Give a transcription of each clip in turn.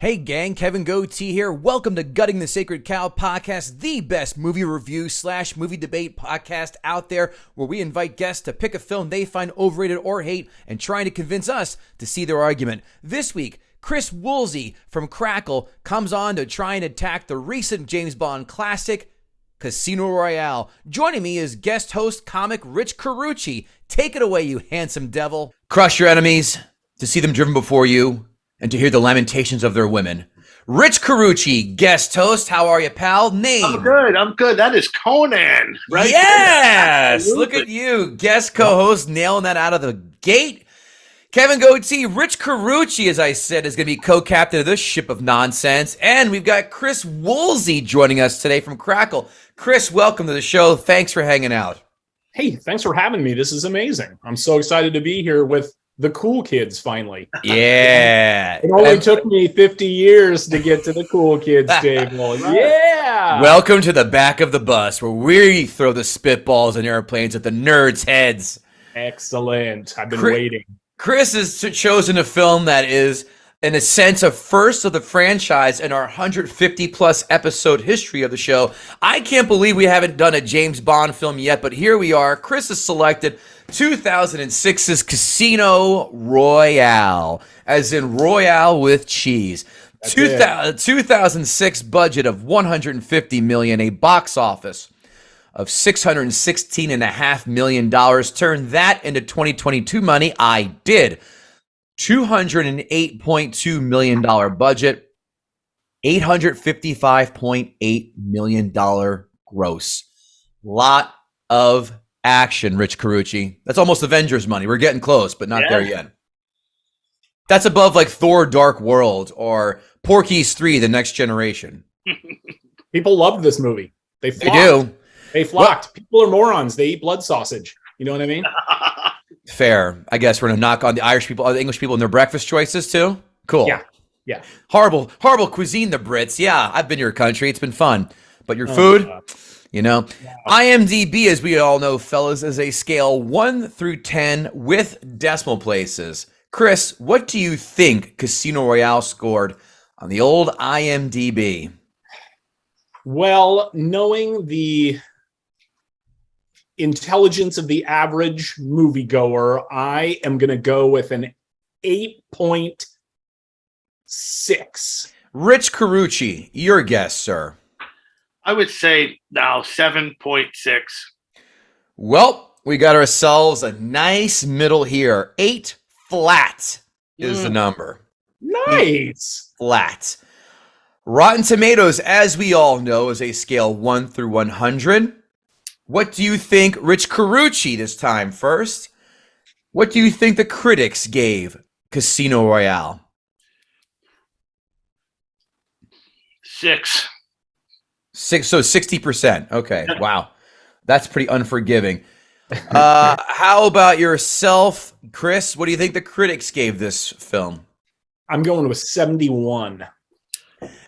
Hey gang, Kevin Gootee here. Welcome to Gutting the Sacred Cow podcast, the best movie review / movie debate podcast out there, where we invite guests to pick a film they find overrated or hate and trying to convince us to see their argument. This week, Chris Woolsey from Crackle comes on to try and attack the recent James Bond classic, Casino Royale. Joining me is guest host comic Rich Carucci. Take it away, you handsome devil. Crush your enemies, to see them driven before you, and to hear the lamentations of their women. Rich Carucci, guest host. How are you, pal? Name. I'm good. That is Conan, right? Yes! Look at you. Guest co-host nailing that out of the gate. Kevin Gootee, Rich Carucci, as I said, is going to be co-captain of this ship of nonsense. And we've got Chris Woolsey joining us today from Crackle. Chris, welcome to the show. Thanks for hanging out. Hey, thanks for having me. This is amazing. I'm so excited to be here with the cool kids finally. Yeah. It only took me 50 years to get to the cool kids table. Yeah. Welcome to the back of the bus, where we throw the spitballs and airplanes at the nerds' heads. Excellent. I've been waiting. Chris has chosen a film that is, in a sense, a first of the franchise in our 150-plus episode history of the show. I can't believe we haven't done a James Bond film yet, but here we are. Chris has selected 2006's Casino Royale, as in Royale with cheese. 2006 budget of $150 million, a box office of $616.5 million. Turn that into 2022 money. I did. $208.2 million budget, $855.8 million gross. Lot of action, Rich Carucci. That's almost Avengers money. We're getting close, but not there yet. That's above like Thor Dark World or Porky's 3, The Next Generation. People loved this movie. They flocked. They do. They flocked. What? People are morons. They eat blood sausage. You know what I mean? Fair. I guess we're going to knock on the Irish people, the English people and their breakfast choices too. Cool. Yeah. Horrible cuisine, the Brits. Yeah, I've been to your country. It's been fun. But your food, you know. Yeah. IMDb, as we all know, fellas, is a scale 1 through 10 with decimal places. Chris, what do you think Casino Royale scored on the old IMDb? Well, knowing the intelligence of the average moviegoer, I am going to go with an 8.6. Rich Carucci, your guess, sir. I would say now 7.6. Well, we got ourselves a nice middle here. 8 flat is the number. Nice. 8 flat. Rotten Tomatoes, as we all know, is a scale 1 through 100. What do you think, Rich Carucci, this time first? What do you think the critics gave Casino Royale? 6. 6, so 60%. Okay, wow. That's pretty unforgiving. How about yourself, Chris? What do you think the critics gave this film? I'm going with 71.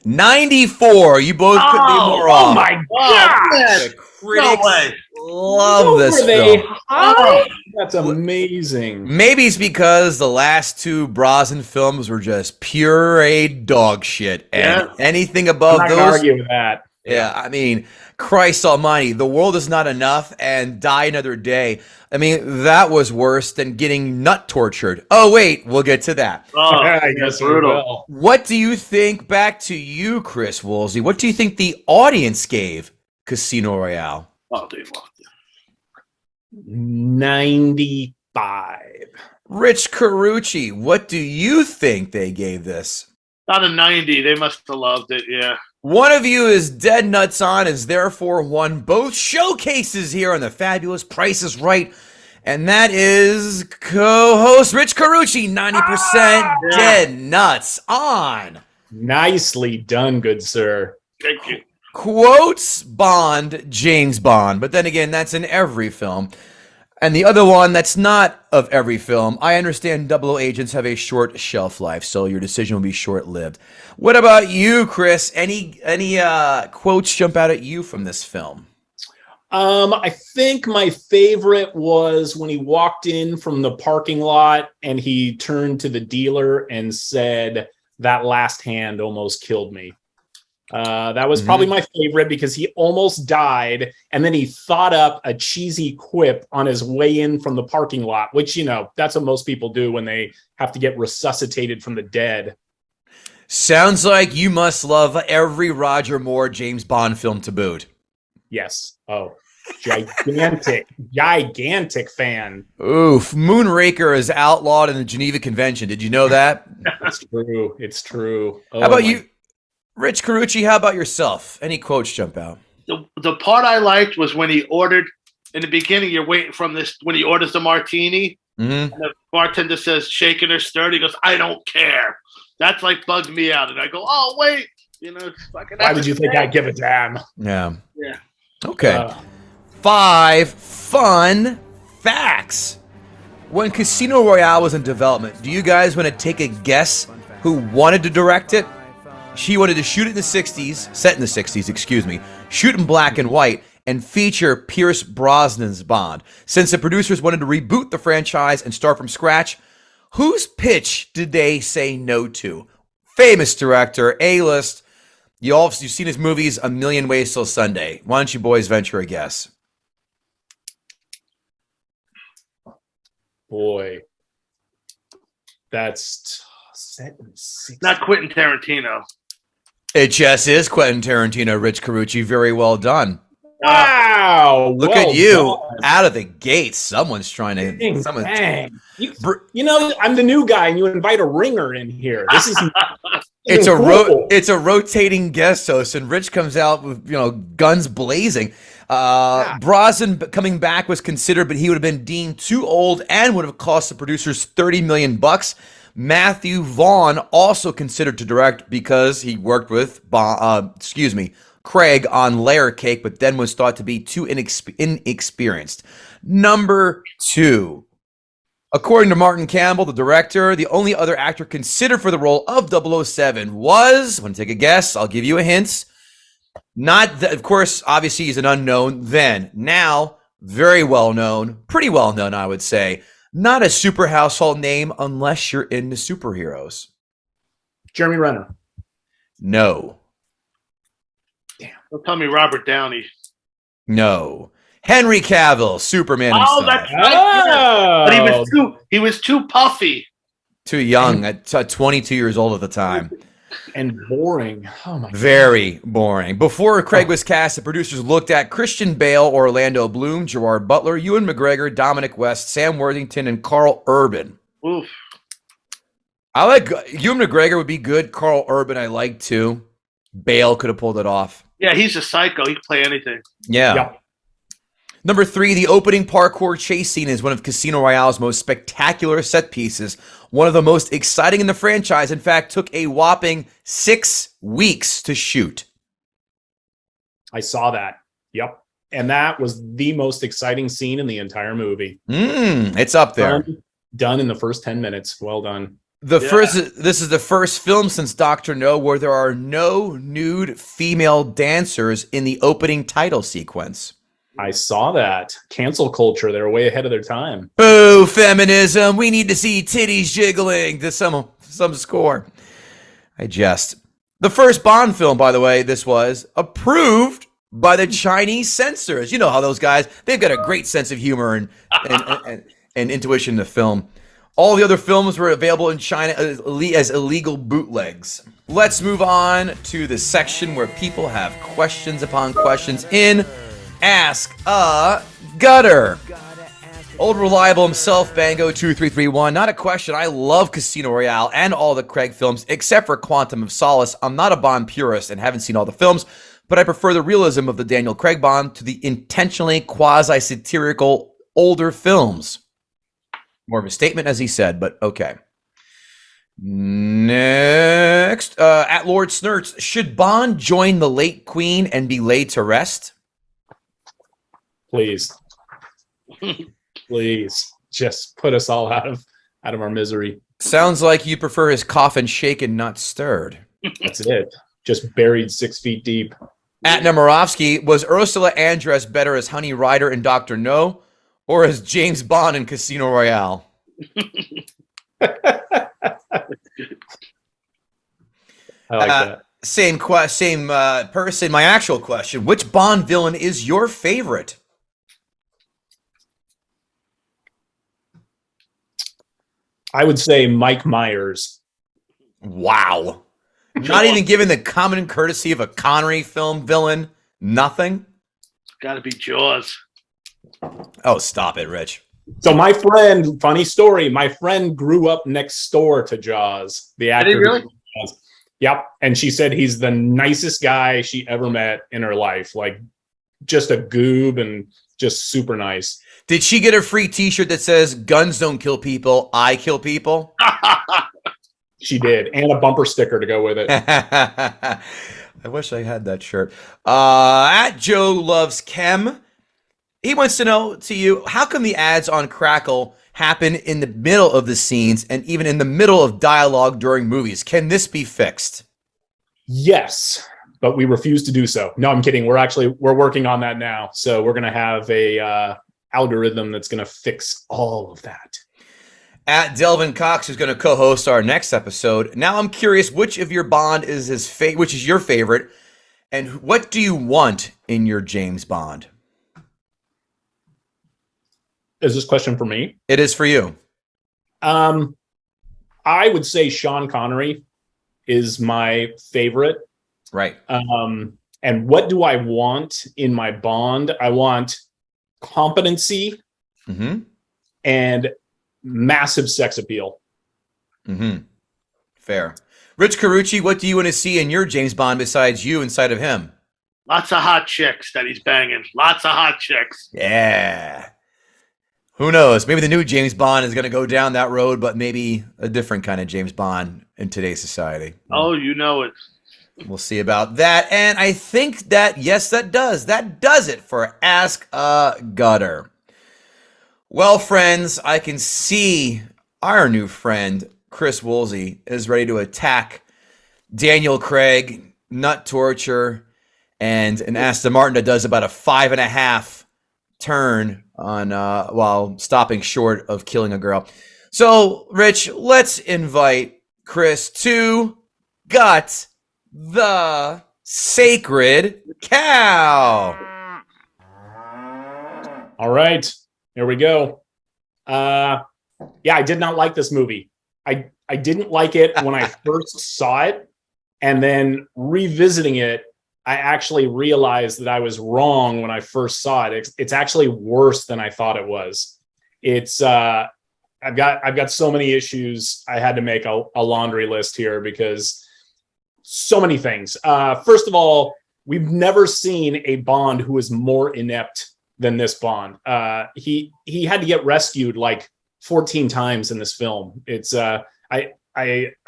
94. You both couldn't be more off. Oh my God! The critics love this film. That's amazing. Maybe it's because the last 2 Brosnan films were just pureed dog shit, and anything above I'm not those. gonna argue with that. Yeah, I mean, Christ almighty, The World Is Not Enough and Die Another Day. I mean, that was worse than getting nut tortured. Oh, wait, we'll get to that. I guess brutal. What do you think, back to you, Chris Woolsey, what do you think the audience gave Casino Royale? 95. Rich Carucci, what do you think they gave this? Not a 90. They must have loved it, yeah. One of you is dead nuts on, is therefore won both showcases here on the fabulous Price is Right. And that is co-host Rich Carucci, 90% dead nuts on. Nicely done, good sir. Thank you. Quotes Bond, James Bond. But then again, that's in every film. And the other one that's not of every film, I understand double agents have a short shelf life, so your decision will be short-lived. What about you, Chris? Any quotes jump out at you from this film? I think my favorite was when he walked in from the parking lot and he turned to the dealer and said, that last hand almost killed me. That was probably my favorite because he almost died, and then he thought up a cheesy quip on his way in from the parking lot, which, you know, that's what most people do when they have to get resuscitated from the dead. Sounds like you must love every Roger Moore James Bond film to boot. Yes. Oh, gigantic fan. Oof. Moonraker is outlawed in the Geneva Convention. Did you know that? It's true. Oh, how about you, Rich Carucci? How about yourself? Any quotes jump out? The part I liked was when he ordered, in the beginning, you're waiting from this, when he orders the martini, and the bartender says, shaken or stirred, he goes, I don't care. That's like bugged me out. And I go, oh, wait. You know, it's fucking. Why would you think I'd give a damn? Yeah. Yeah. Okay. 5 fun facts. When Casino Royale was in development, do you guys want to take a guess who wanted to direct it? She wanted to shoot it in the 60s, set in the 60s, excuse me, shoot in black and white, and feature Pierce Brosnan's Bond. Since the producers wanted to reboot the franchise and start from scratch, whose pitch did they say no to? Famous director, A-list. You've seen his movies A Million Ways Till Sunday. Why don't you boys venture a guess? Boy, that's set in the 60s. Not Quentin Tarantino. It just is Quentin Tarantino, Rich Carucci. Very well done. Wow. Look at you out of the gate. Someone's trying to. Dang. You know, I'm the new guy, and you invite a ringer in here. This is. It's a rotating guest host, and Rich comes out with guns blazing. Brosnan coming back was considered, but he would have been deemed too old and would have cost the producers $30 million. Matthew Vaughn also considered to direct because he worked with Craig on Layer Cake, but then was thought to be too inexperienced. Number 2. According to Martin Campbell, the director, the only other actor considered for the role of 007 was, want to take a guess? I'll give you a hint. Of course, obviously he's an unknown then. Now, very well known, pretty well known, I would say. Not a super household name unless you're into superheroes. Jeremy Renner. No. Don't tell me Robert Downey. No. Henry Cavill, Superman Oh, himself. that's right. But he was too puffy. Too young, at 22 years old at the time. And boring. Oh my God. Very boring. Before Craig was cast, the producers looked at Christian Bale, Orlando Bloom, Gerard Butler, Ewan McGregor, Dominic West, Sam Worthington, and Carl Urban. Oof. I like Ewan McGregor would be good. Carl Urban I like too. Bale could have pulled it off. Yeah, he's a psycho. He can play anything. Yeah. Yep. Number 3, the opening parkour chase scene is one of Casino Royale's most spectacular set pieces. One of the most exciting in the franchise. In fact, took a whopping 6 weeks to shoot. I saw that. Yep. And that was the most exciting scene in the entire movie. It's up there. Done in the first 10 minutes. Well done. This is the first film since Dr. No where there are no nude female dancers in the opening title sequence. I saw that. Cancel culture. They're way ahead of their time. Boo, feminism. We need to see titties jiggling to some score. I jest. The first Bond film, by the way, this was approved by the Chinese censors. You know how those guys, they've got a great sense of humor and intuition in the film. All the other films were available in China as illegal bootlegs. Let's move on to the section where people have questions upon questions in Ask a Gutter. Old Reliable himself, Bango2331. Not a question. I love Casino Royale and all the Craig films, except for Quantum of Solace. I'm not a Bond purist and haven't seen all the films, but I prefer the realism of the Daniel Craig Bond to the intentionally quasi-satirical older films. More of a statement, as he said, but okay. Next, at Lord Snurts, should Bond join the late Queen and be laid to rest? Please. Please. Just put us all out of our misery. Sounds like you prefer his coffin shaken, not stirred. That's it. Just buried 6 feet deep. At Nemirovsky, was Ursula Andress better as Honey Rider in Dr. No or as James Bond in Casino Royale? I like that. Same person. My actual question: which Bond villain is your favorite? I would say Mike Myers. Wow. Not even given the common courtesy of a Connery film villain? Nothing? Got to be Jaws. Oh, stop it, Rich. So my friend, funny story, my friend grew up next door to Jaws, the actor. Did he really? Jaws. Yep. And she said he's the nicest guy she ever met in her life. Like, just a goob and just super nice. Did she get a free t-shirt that says, guns don't kill people, I kill people? She did. And a bumper sticker to go with it. I wish I had that shirt. At Joe Loves Chem, he wants to know to you, how come the ads on Crackle happen in the middle of the scenes and even in the middle of dialogue during movies? Can this be fixed? Yes, but we refuse to do so. No, I'm kidding. We're working on that now. So we're going to have a algorithm that's going to fix all of that. At Delvin Cox, who's going to co-host our next episode. Now I'm curious, which of your Bond is which is your favorite, and what do you want in your James Bond? Is this question for me? It is for you. I would say Sean Connery is my favorite. Right. And what do I want in my Bond? I want competency and massive sex appeal. Fair. Rich Carucci, what do you want to see in your James Bond besides you inside of him? Lots of hot chicks that he's banging. Lots of hot chicks. Yeah. Who knows? Maybe the new James Bond is going to go down that road, but maybe a different kind of James Bond in today's society. Oh, you know it. We'll see about that. And I think that, yes, that does it for Ask a Gutter. Well, friends, I can see our new friend, Chris Woolsey, is ready to attack Daniel Craig, nut torture, and an Aston Martin that does about a 5.5 turn on while stopping short of killing a girl. So, Rich, let's invite Chris to Gut the Sacred Cow. All right, here we go. Yeah, I did not like this movie. I didn't like it when I first saw it, and then revisiting it, I actually realized that I was wrong when I first saw it. It's actually worse than I thought it was. It's I've got so many issues. I had to make a laundry list here because so many things. First of all, we've never seen a Bond who is more inept than this Bond. He had to get rescued like 14 times in this film. It's I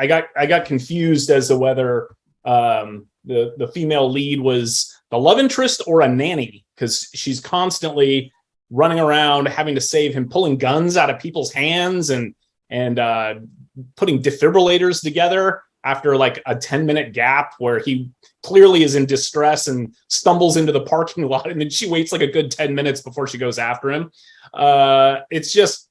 got confused as to whether the female lead was the love interest or a nanny, because she's constantly running around having to save him, pulling guns out of people's hands and putting defibrillators together after like a 10-minute gap where he clearly is in distress and stumbles into the parking lot, and then she waits like a good 10 minutes before she goes after him. It's just,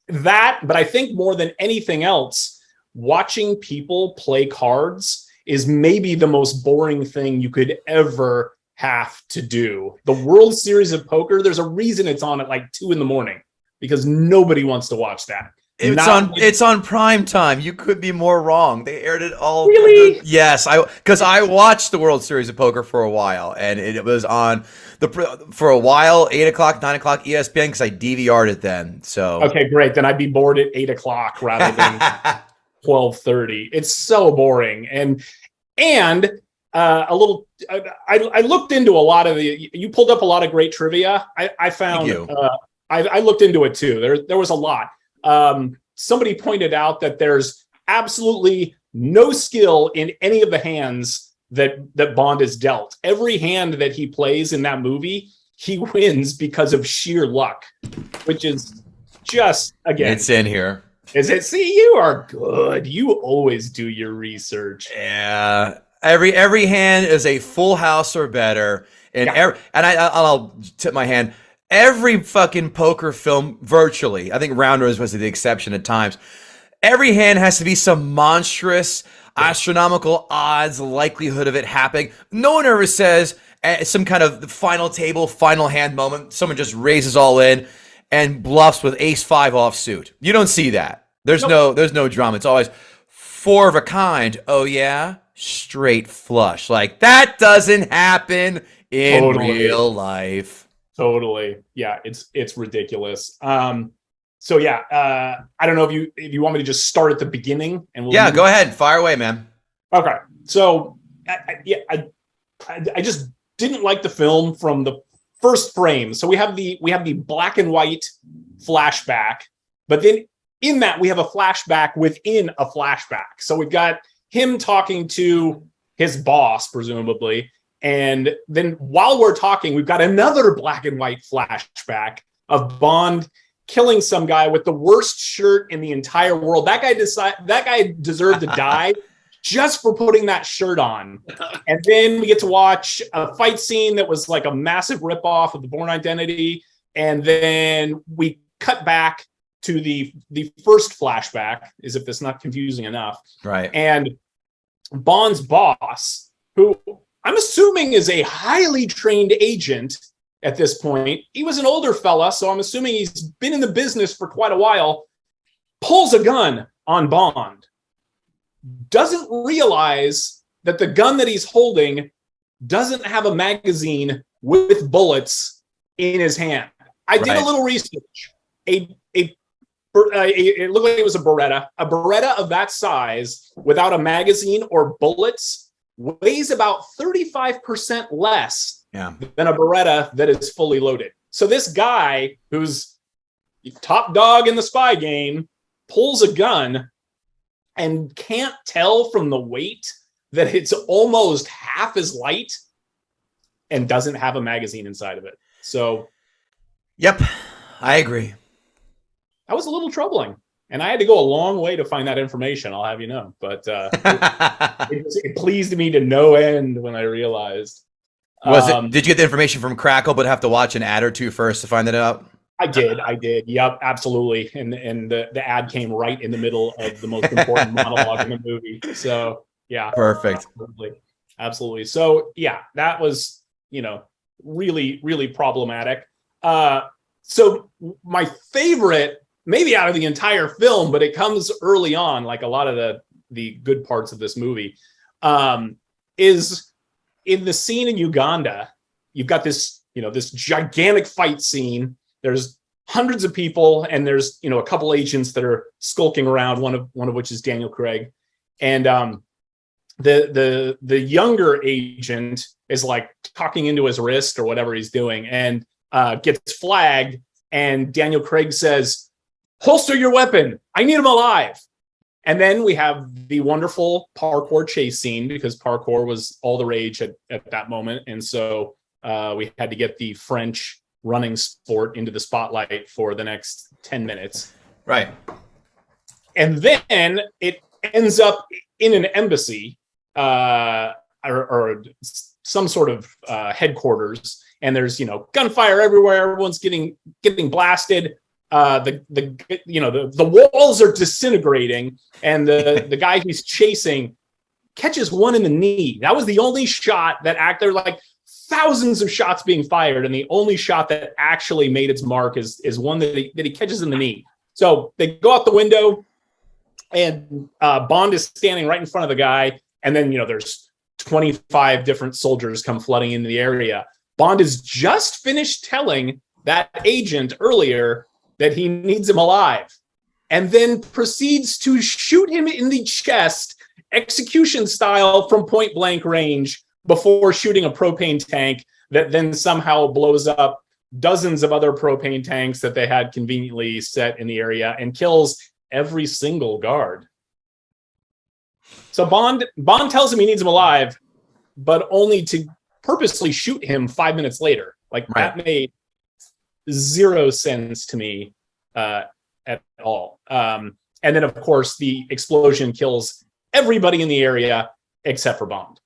that, but I think more than anything else, watching people play cards is maybe the most boring thing you could ever have to do. The World Series of Poker, there's a reason it's on at like 2 a.m. because nobody wants to watch that. It's on prime time. You could be more wrong. They aired it all. Really? Yes, because I watched the World Series of Poker for a while, and it was on for a while, 8 o'clock, 9 o'clock ESPN, because I DVR'd it then. So okay, great. Then I'd be bored at 8 o'clock rather than 12:30. It's so boring, and a little. I looked into a lot of the. You pulled up a lot of great trivia. I found. I looked into it too. There was a lot. Somebody pointed out that there's absolutely no skill in any of the hands that Bond is dealt. Every hand that he plays in that movie, he wins because of sheer luck, which is just, again, it's in here. Is it? See, you are good. You always do your research. Yeah. Every hand is a full house or better. And I'll tip my hand. Every fucking poker film, virtually, I think Rounders was the exception at times. every hand has to be some monstrous, astronomical odds likelihood of it happening. No one ever says some kind of final table, final hand moment. Someone just raises all in and bluffs with ace 5 offsuit. You don't see that. There's no drama. It's always 4 of a kind. Oh yeah, straight flush. Like that doesn't happen in real life. Totally. Yeah, it's ridiculous. So yeah, I don't know if you want me to just start at the beginning and we'll go ahead, fire away, man. Okay. So I just didn't like the film from the first frame. So we have the black and white flashback, but then in that we have a flashback within a flashback. So we've got him talking to his boss, presumably, and then while we're talking, we've got another black and white flashback of Bond killing some guy with the worst shirt in the entire world. That guy deserved to die just for putting that shirt on. And then we get to watch a fight scene that was like a massive ripoff of the Bourne Identity. And then we cut back to the first flashback, as if that's not confusing enough. Right. And Bond's boss, who I'm assuming is a highly trained agent at this point. He was an older fella, so I'm assuming he's been in the business for quite a while, pulls a gun on Bond, doesn't realize that the gun that he's holding doesn't have a magazine with bullets in his hand. I did a little research. It looked like it was a Beretta. A Beretta of that size without a magazine or bullets weighs about 35% less than a Beretta that is fully loaded. So this guy, who's top dog in the spy game, pulls a gun and can't tell from the weight that it's almost half as light and doesn't have a magazine inside of it. So, yep, I agree. That was a little troubling. And I had to go a long way to find that information, I'll have you know. But it pleased me to no end when I realized. Did you get the information from Crackle but have to watch an ad or two first to find it out? I did. Yep, absolutely. And the ad came right in the middle of the most important monologue in the movie. So, yeah. Perfect. Absolutely. So, yeah, that was, really, really problematic. So my favorite, maybe out of the entire film, but it comes early on, like a lot of the good parts of this movie, is in the scene in Uganda. You've got this, this gigantic fight scene. There's hundreds of people, and there's, a couple agents that are skulking around. One of which is Daniel Craig, and the younger agent is like talking into his wrist or whatever he's doing, and gets flagged. And Daniel Craig says, "Holster your weapon. I need him alive." And then we have the wonderful parkour chase scene, because parkour was all the rage at that moment. And so we had to get the French running sport into the spotlight for the next 10 minutes. Right. And then it ends up in an embassy or some sort of headquarters. And there's, gunfire everywhere. Everyone's getting blasted. The walls are disintegrating, and the guy he's chasing catches one in the knee. That was the only shot that there were like thousands of shots being fired, and the only shot that actually made its mark is one that he catches in the knee. So they go out the window, and Bond is standing right in front of the guy, and then there's 25 different soldiers come flooding into the area. Bond has just finished telling that agent earlier that he needs him alive, and then proceeds to shoot him in the chest, execution style, from point blank range, before shooting a propane tank that then somehow blows up dozens of other propane tanks that they had conveniently set in the area, and kills every single guard. So Bond tells him he needs him alive, but only to purposely shoot him 5 minutes later. Like, right. That made zero sense to me at all. And then, of course, the explosion kills everybody in the area except for Bond.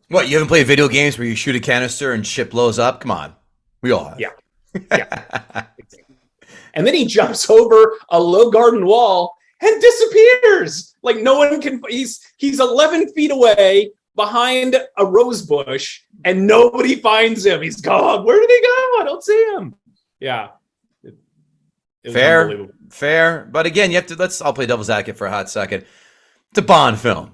What, you haven't played video games where you shoot a canister and shit blows up? Come on. We all have. Yeah. Exactly. And then he jumps over a low garden wall and disappears. Like no one can. He's 11 feet away behind a rose bush, and nobody finds him. He's gone. Where did he go? I don't see him. Yeah. It Fair. But again, you have to. I'll play devil's advocate for a hot second. It's a Bond film.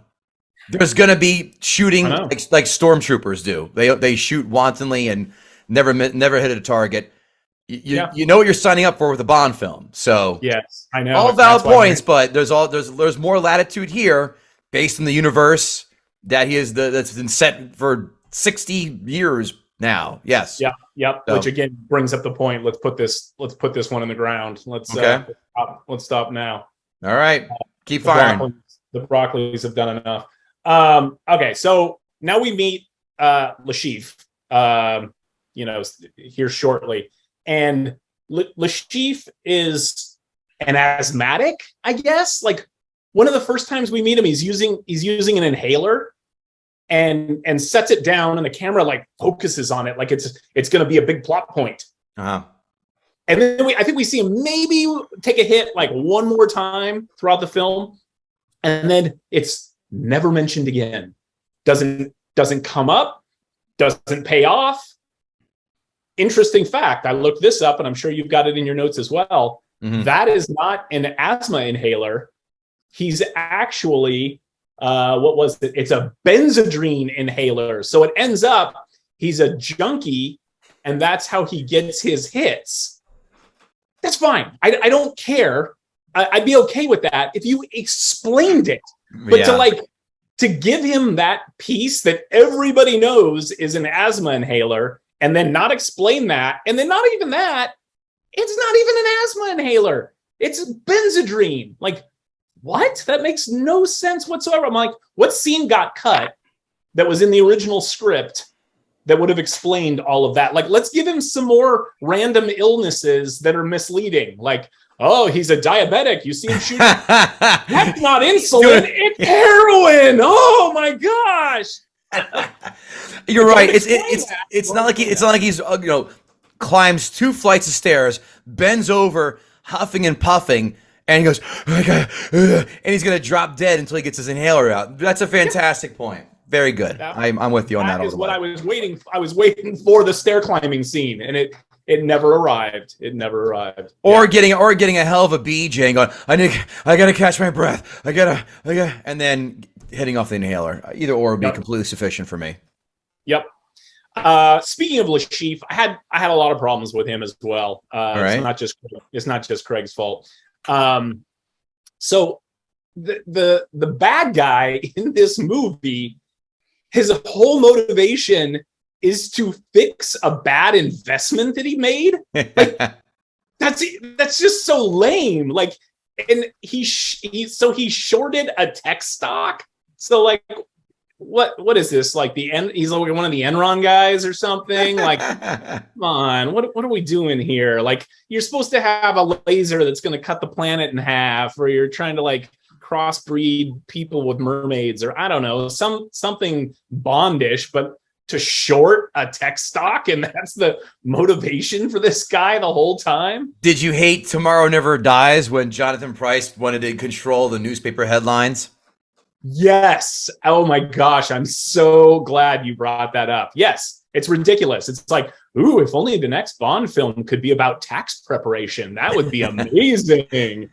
There's gonna be shooting like stormtroopers do. They shoot wantonly and never hit a target. You know what you're signing up for with a Bond film. So yes, I know. All valid points, but there's more latitude here based on the universe that's been set for 60 years now. Yes. Yeah. Yep. So. Which again brings up the point. Let's put this one in the ground. Let's stop now. All right. Keep firing. The Broccolis have done enough. Okay, so now we meet Lashif, here shortly. And Lashif is an asthmatic, I guess. Like one of the first times we meet him, he's using an inhaler and sets it down, and the camera like focuses on it like it's gonna be a big plot point. Uh-huh. And then I think we see him maybe take a hit like one more time throughout the film, and then it's never mentioned again. Doesn't come up, doesn't pay off. Interesting fact, I looked this up and I'm sure you've got it in your notes as well. Mm-hmm. That is not an asthma inhaler. He's actually, what was it? It's a benzodrine inhaler. So it ends up, he's a junkie and that's how he gets his hits. That's fine. I don't care. I'd be okay with that if you explained it. But to give him that piece that everybody knows is an asthma inhaler and then not explain that, and then not even that, it's not even an asthma inhaler. It's benzodrine. Like, what? That makes no sense whatsoever. I'm like, what scene got cut that was in the original script that would have explained all of that? Like, let's give him some more random illnesses that are misleading. Like, oh, he's a diabetic. You see him shooting. That's not insulin. It's heroin. Oh my gosh. You're right. It's not like he's climbs 2 flights of stairs, bends over, huffing and puffing, and he goes, and he's gonna drop dead until he gets his inhaler out. That's a fantastic point. Very good. I'm with you on that. That is what I was waiting. I was waiting for the stair climbing scene, and it never arrived. It never arrived. Or getting a hell of a BJ and going, I gotta catch my breath. I gotta, and then hitting off the inhaler. Either or would be completely sufficient for me. Yep. Speaking of Lashif, I had a lot of problems with him as well. Right. It's not just Craig's fault. So the bad guy in this movie, his whole motivation is to fix a bad investment that he made. Like, that's just so lame. Like, and he shorted a tech stock. So like, what is this? Like he's like one of the Enron guys or something. Like, come on, what are we doing here? Like, you're supposed to have a laser that's going to cut the planet in half, or you're trying to like crossbreed people with mermaids, or I don't know, something Bondish, but to short a tech stock, and that's the motivation for this guy the whole time. Did you hate Tomorrow Never Dies when Jonathan Pryce wanted to control the newspaper headlines? Yes. Oh my gosh, I'm so glad you brought that up. Yes, it's ridiculous. It's like, ooh, if only the next Bond film could be about tax preparation. That would be amazing.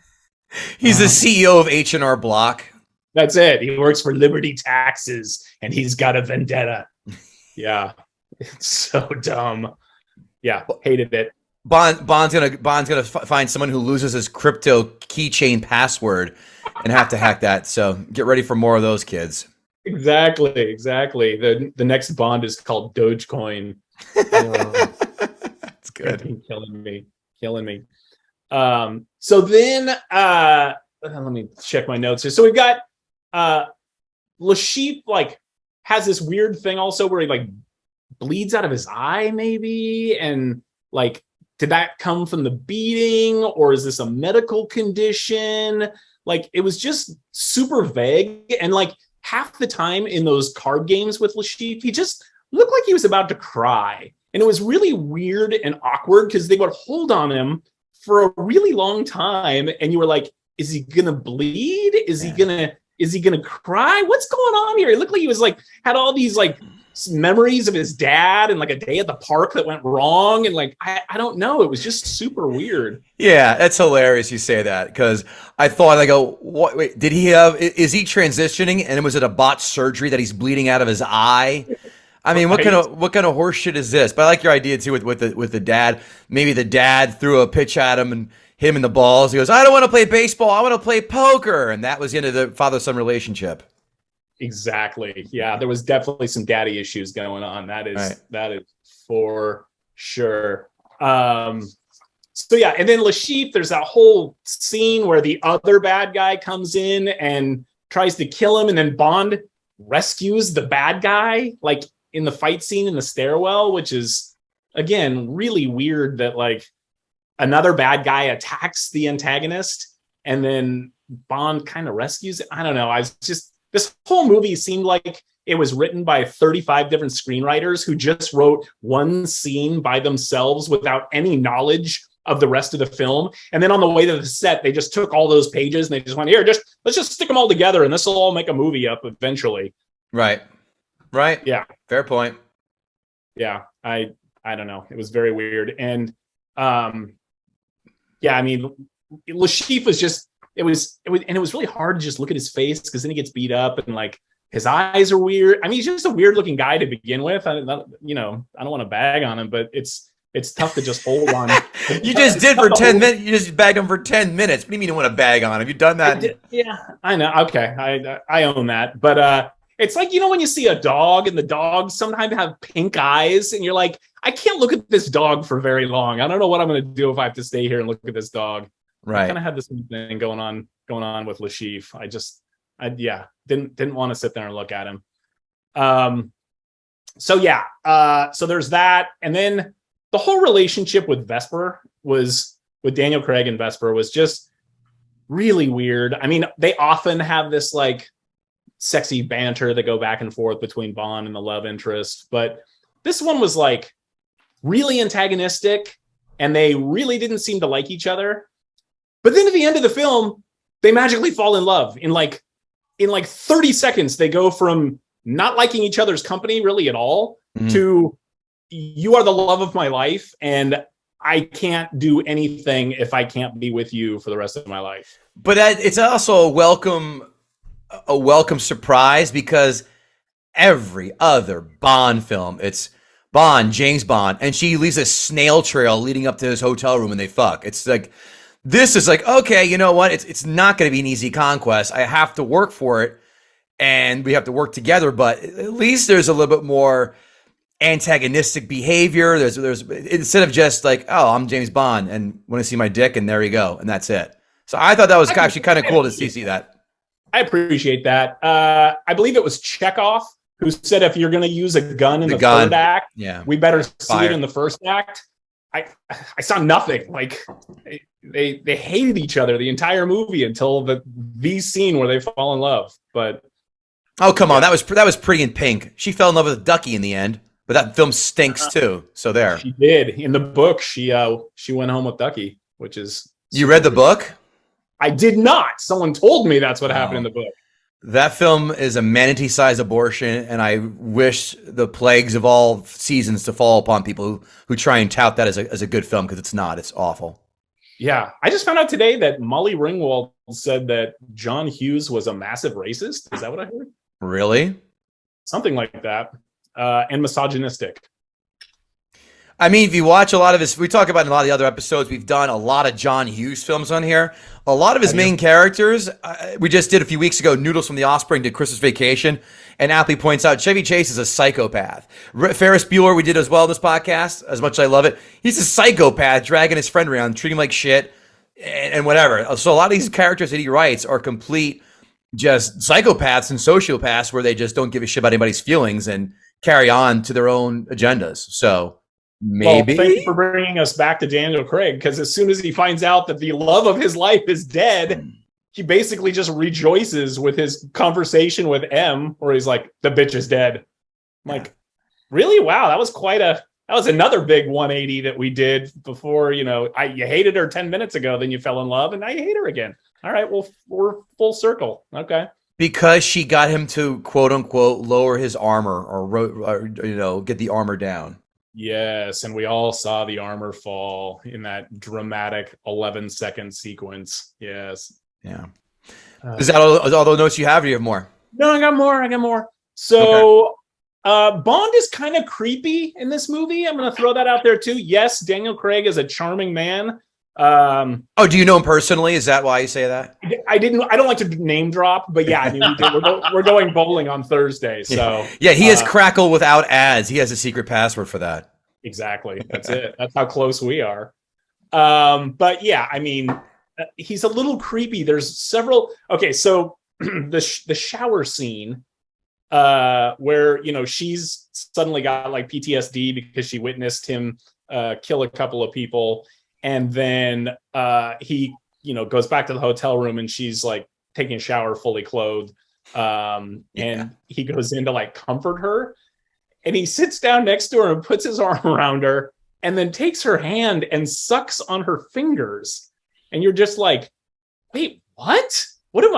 He's the CEO of H&R Block. That's it. He works for Liberty Taxes, and he's got a vendetta. Yeah, it's so dumb. Yeah, hated it. Bond's gonna find someone who loses his crypto keychain password and have to hack that. So get ready for more of those kids. Exactly. The next Bond is called Dogecoin. That's good. Killing me. So then let me check my notes here. So we've got Lashif like has this weird thing also where he like bleeds out of his eye maybe, and like, did that come from the beating, or is this a medical condition? Like, it was just super vague, and like half the time in those card games with Lashif, he just looked like he was about to cry, and it was really weird and awkward because they would hold on him for a really long time, and you were like, is he gonna bleed? Is he gonna cry? What's going on here? It looked like he was like had all these like memories of his dad and like a day at the park that went wrong, and like I don't know. It was just super weird. Yeah, that's hilarious you say that, because I thought, I go, what, wait, did he have, is he transitioning and was it a botched surgery that he's bleeding out of his eye? I mean, what kind of horse shit is this? But I like your idea too with the dad. Maybe the dad threw a pitch at him and hit him in the balls. He goes, I don't want to play baseball, I want to play poker. And that was the end of the father-son relationship. Exactly. Yeah, there was definitely some daddy issues going on. That is for sure. So yeah, and then Lashif, there's that whole scene where the other bad guy comes in and tries to kill him, and then Bond rescues the bad guy, like in the fight scene in the stairwell, which is again really weird that like another bad guy attacks the antagonist and then Bond kind of rescues it. I don't know. This whole movie seemed like it was written by 35 different screenwriters who just wrote one scene by themselves without any knowledge of the rest of the film. And then on the way to the set, they just took all those pages and they just went, here, let's just stick them all together and this will all make a movie up eventually. Right. Yeah. Fair point. Yeah. I don't know. It was very weird. And yeah, I mean, Lashif was just, it was really hard to just look at his face because then he gets beat up and like his eyes are weird. I mean, he's just a weird looking guy to begin with. I don't want to bag on him, but it's tough to just hold on. You just did for 10 minutes. You just bagged him for 10 minutes. What do you mean you want to bag on him? Have you done that? Yeah, I know. Okay. I own that. But it's like, when you see a dog and the dogs sometimes have pink eyes and you're like, I can't look at this dog for very long. I don't know what I'm going to do if I have to stay here and look at this dog. Right. I kind of had this thing going on with Lashif. I didn't want to sit there and look at him. So there's that. And then the whole relationship with Daniel Craig and Vesper was just really weird. I mean, they often have this like sexy banter that go back and forth between Bond and the love interest, but this one was like really antagonistic and they really didn't seem to like each other. But then at the end of the film, they magically fall in love. In like 30 seconds, they go from not liking each other's company really at all to you are the love of my life and I can't do anything if I can't be with you for the rest of my life. But it's also a welcome surprise, because every other Bond film, it's Bond, James Bond, and she leaves a snail trail leading up to his hotel room and they fuck. It's like, this is like, okay, you know what? It's not going to be an easy conquest. I have to work for it and we have to work together, but at least there's a little bit more antagonistic behavior. There's instead of just like, oh, I'm James Bond and want to see my dick and there you go and that's it. So I thought that was actually kind of cool to see that. I appreciate that. I believe it was Chekhov who said if you're going to use a gun in the third act, we better see it in the first act. I saw nothing. Like they hated each other the entire movie until the scene where they fall in love. But oh, come on, that was Pretty in Pink. She fell in love with Ducky in the end, but that film stinks too. So there. She did. In the book, she went home with Ducky, which is. You read the book? I did not. Someone told me that's what happened in the book. That film is a manatee-sized abortion, and I wish the plagues of all seasons to fall upon people who try and tout that as a good film, because it's not. It's awful. Yeah. I just found out today that Molly Ringwald said that John Hughes was a massive racist. Is that what I heard? Really? Something like that. And misogynistic. I mean, if you watch a lot of his, we talk about in a lot of the other episodes, we've done a lot of John Hughes films on here. A lot of his main characters, we just did a few weeks ago, Noodles from the Offspring did Christmas Vacation, and aptly points out Chevy Chase is a psychopath. Ferris Bueller, we did as well in this podcast, as much as I love it. He's a psychopath, dragging his friend around, treating him like shit, and whatever. So a lot of these characters that he writes are complete just psychopaths and sociopaths where they just don't give a shit about anybody's feelings and carry on to their own agendas. So maybe. Well, thank you for bringing us back to Daniel Craig, because as soon as he finds out that the love of his life is dead, he basically just rejoices with his conversation with M, where he's like, the bitch is dead. I'm like, really? Wow, that was quite a That was another big 180 that we did before. You hated her 10 minutes ago, then you fell in love, and now you hate her again. All right, well, we're full circle. Okay. Because she got him to quote unquote lower his armor or get the armor down. Yes, and we all saw the armor fall in that dramatic 11-second sequence. Yes. Yeah. Is that all the notes you have, or do you have more? No, I got more. So Bond is kind of creepy in this movie. I'm going to throw that out there too. Yes, Daniel Craig is a charming man. Do you know him personally? Is that why you say that? I don't like to name drop, but yeah, I mean, we're going bowling on Thursday. So yeah, he has Crackle without ads. He has a secret password for that. Exactly. That's it. That's how close we are. But yeah, I mean, he's a little creepy. There's several. Okay, so the shower scene, where she's suddenly got like PTSD because she witnessed him kill a couple of people, and then he goes back to the hotel room and she's like taking a shower fully clothed, and he goes in to like comfort her, and he sits down next to her and puts his arm around her and then takes her hand and sucks on her fingers, and you're just like, wait, what? What am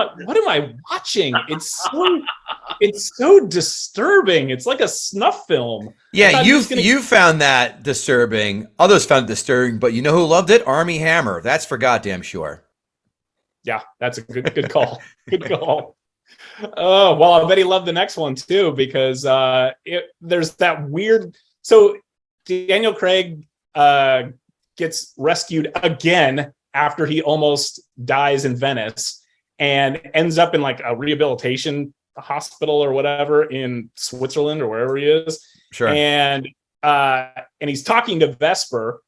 I watching? It's so disturbing. It's like a snuff film. Yeah, you found that disturbing. Others found it disturbing, but you know who loved it? Army Hammer. That's for goddamn sure. Yeah, that's a good call. Good call. Oh, well, I bet he loved the next one too, because there's that weird. So Daniel Craig gets rescued again after he almost dies in Venice, and ends up in like a rehabilitation hospital or whatever in Switzerland or wherever he is. Sure. And he's talking to Vesper,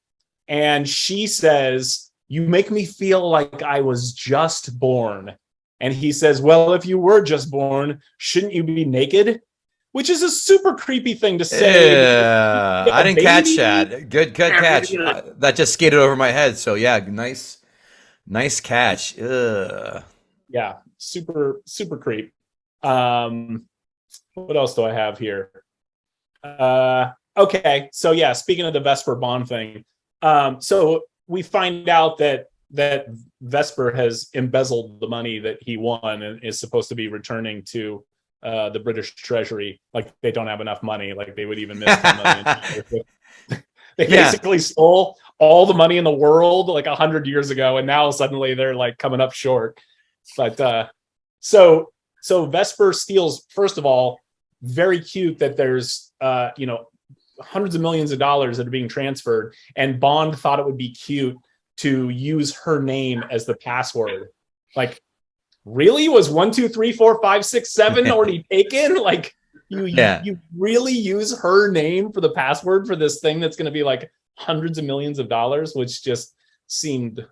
and she says, "You make me feel like I was just born." And he says, "Well, if you were just born, shouldn't you be naked?" Which is a super creepy thing to say. Yeah, I didn't catch that. Good catch. That just skated over my head. So yeah, nice catch. Ugh. Yeah, super creep. What else do I have here? Okay, so yeah, speaking of the Vesper Bond thing, so we find out that Vesper has embezzled the money that he won and is supposed to be returning to the British Treasury. Like they don't have enough money. Like they would even miss $10 million. They basically stole all the money in the world like 100 years ago, and now suddenly they're like coming up short. But so Vesper steals. First of all, very cute that there's hundreds of millions of dollars that are being transferred, and Bond thought it would be cute to use her name as the password. Like, really? Was 1, 2, 3, 4, 5, 6, 7 already taken? Like, you really use her name for the password for this thing that's going to be like hundreds of millions of dollars, which just seemed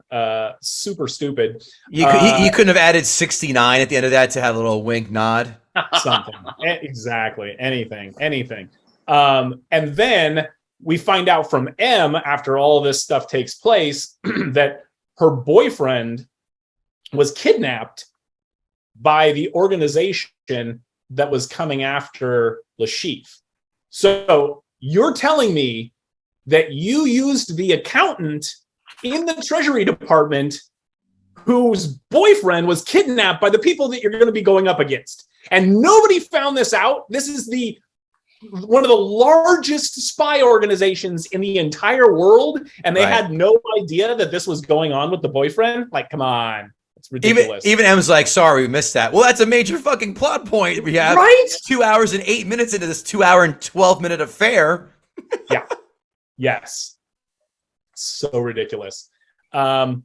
super stupid. You couldn't have added 69 at the end of that to have a little wink nod. Something. Exactly. Anything. And then we find out from M, after all this stuff takes place, that her boyfriend was kidnapped by the organization that was coming after Lashif. So you're telling me that you used the accountant in the Treasury Department whose boyfriend was kidnapped by the people that you're going to be going up against. And nobody found this out. This is one of the largest spy organizations in the entire world, and they had no idea that this was going on with the boyfriend. Like, come on. It's ridiculous. Even M's like, sorry, we missed that. Well, that's a major fucking plot point. We have 2 hours and 8 minutes into this 2 hour and 12-minute affair. Yeah. Yes. So ridiculous. Lashif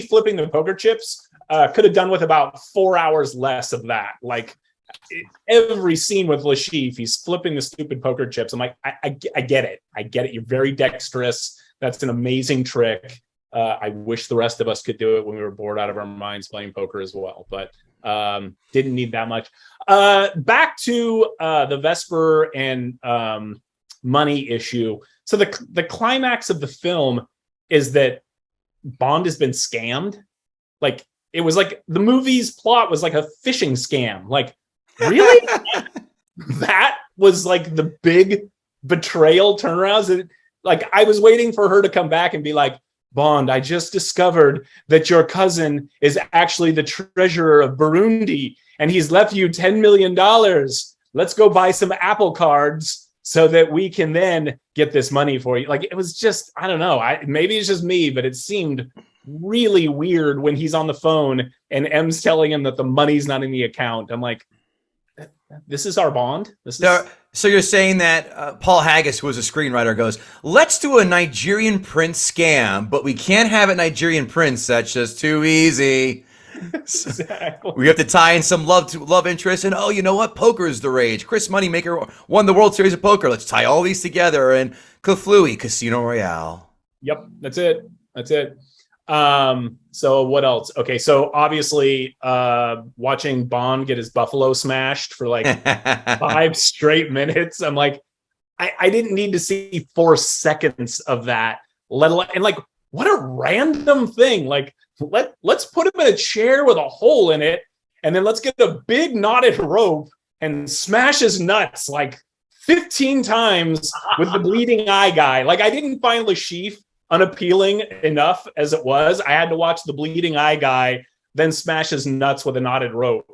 flipping the poker chips could have done with about 4 hours less of that. Like every scene with Lashif, he's flipping the stupid poker chips. I'm like, I get it. I get it. You're very dexterous. That's an amazing trick. I wish the rest of us could do it when we were bored out of our minds playing poker as well, but didn't need that much. Back to the Vesper and money issue. So the climax of the film is that Bond has been scammed. Like it was like the movie's plot was like a phishing scam. Like, really? That was like the big betrayal turnarounds. Like, I was waiting for her to come back and be like, Bond, I just discovered that your cousin is actually the treasurer of Burundi, and he's left you $10 million. Let's go buy some Apple cards so that we can then get this money for you. Like, it was just, I don't know. Maybe it's just me, but it seemed really weird when he's on the phone and M's telling him that the money's not in the account. I'm like, this is our Bond? So you're saying that Paul Haggis, who was a screenwriter, goes, let's do a Nigerian prince scam, but we can't have a Nigerian prince. That's just too easy. Exactly. We have to tie in some love interest, and you know what? Poker is the rage. Chris Moneymaker won the World Series of Poker. Let's tie all these together, and Kaflooey, Casino Royale. Yep, that's it. So what else? Okay, so obviously watching Bond get his buffalo smashed for like 5 straight minutes. I'm like, I didn't need to see 4 seconds of that, let alone, and like, what a random thing. Like, let's put him in a chair with a hole in it, and then let's get a big knotted rope and smash his nuts like 15 times with the bleeding eye guy. Like, I didn't find Le Chiffre unappealing enough as it was. I had to watch the bleeding eye guy then smash his nuts with a knotted rope.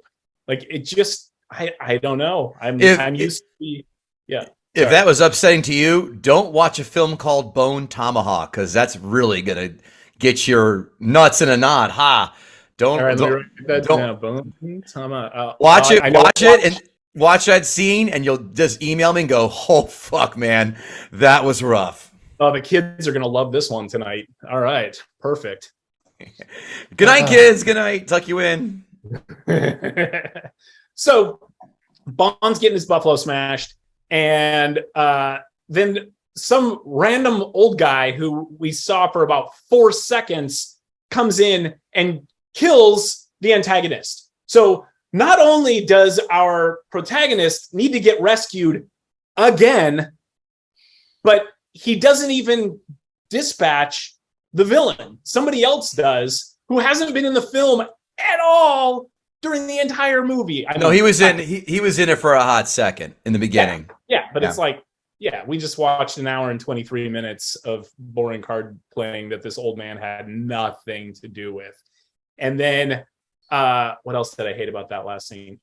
Like, it just, I don't know. I'm used to If that was upsetting to you, don't watch a film called Bone Tomahawk, because that's really gonna get your nuts in a knot. Don't Bone Tomahawk. Watch it and watch that scene, and you'll just email me and go, oh fuck, man, that was rough. Oh, the kids are going to love this one tonight. All right. Perfect. Good night, kids. Good night. Tuck you in. So Bond's getting his buffalo smashed. And then some random old guy who we saw for about 4 seconds comes in and kills the antagonist. So not only does our protagonist need to get rescued again, but he doesn't even dispatch the villain. Somebody else does, who hasn't been in the film at all during the entire movie. He was in it for a hot second in the beginning. But it's like, we just watched an hour and 23 minutes of boring card playing that this old man had nothing to do with. And then what else did I hate about that last scene?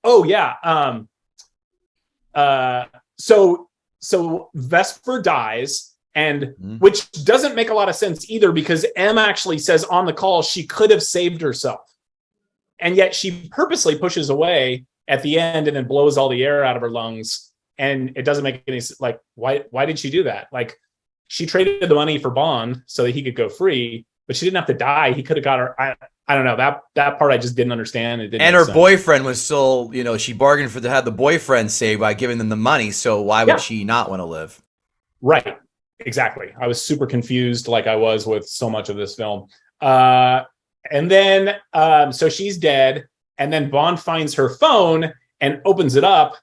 So Vesper dies, and which doesn't make a lot of sense either, because M actually says on the call she could have saved herself, and yet she purposely pushes away at the end and then blows all the air out of her lungs, and it doesn't make any sense. Like, why did she do that? Like, she traded the money for Bond so that he could go free, but she didn't have to die. He could have got her. I don't know, that part I just didn't understand. It didn't. And her boyfriend was still, she bargained to have the boyfriend saved by giving them the money. So why would she not want to live? Right. Exactly. I was super confused, like I was with so much of this film. And then, so she's dead. And then Bond finds her phone and opens it up.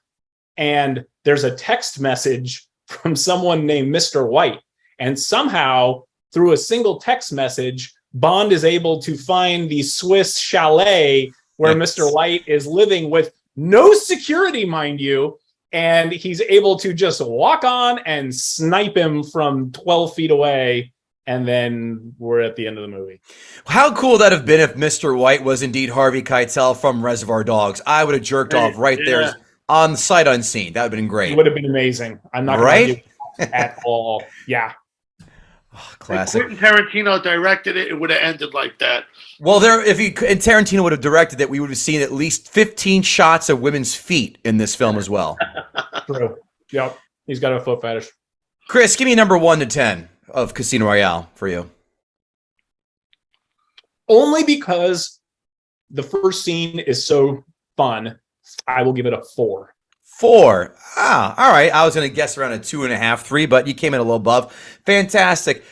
And there's a text message from someone named Mr. White. And somehow, through a single text message, Bond is able to find the Swiss chalet where Mr. White is living with no security, mind you. And he's able to just walk on and snipe him from 12 feet away. And then we're at the end of the movie. How cool would that have been if Mr. White was indeed Harvey Keitel from Reservoir Dogs? I would have jerked off right there on sight unseen. That would have been great. It would have been amazing. I'm not going to at all. Yeah. Classic. If Quentin Tarantino directed it, it would have ended like that. Well, if Tarantino would have directed it, we would have seen at least 15 shots of women's feet in this film as well. True. Yep. He's got a foot fetish. Chris, give me number 1 to 10 of Casino Royale for you. Only because the first scene is so fun, I will give it a 4. 4. All right. I was going to guess around a 2.5, 3, but you came in a little above. Fantastic.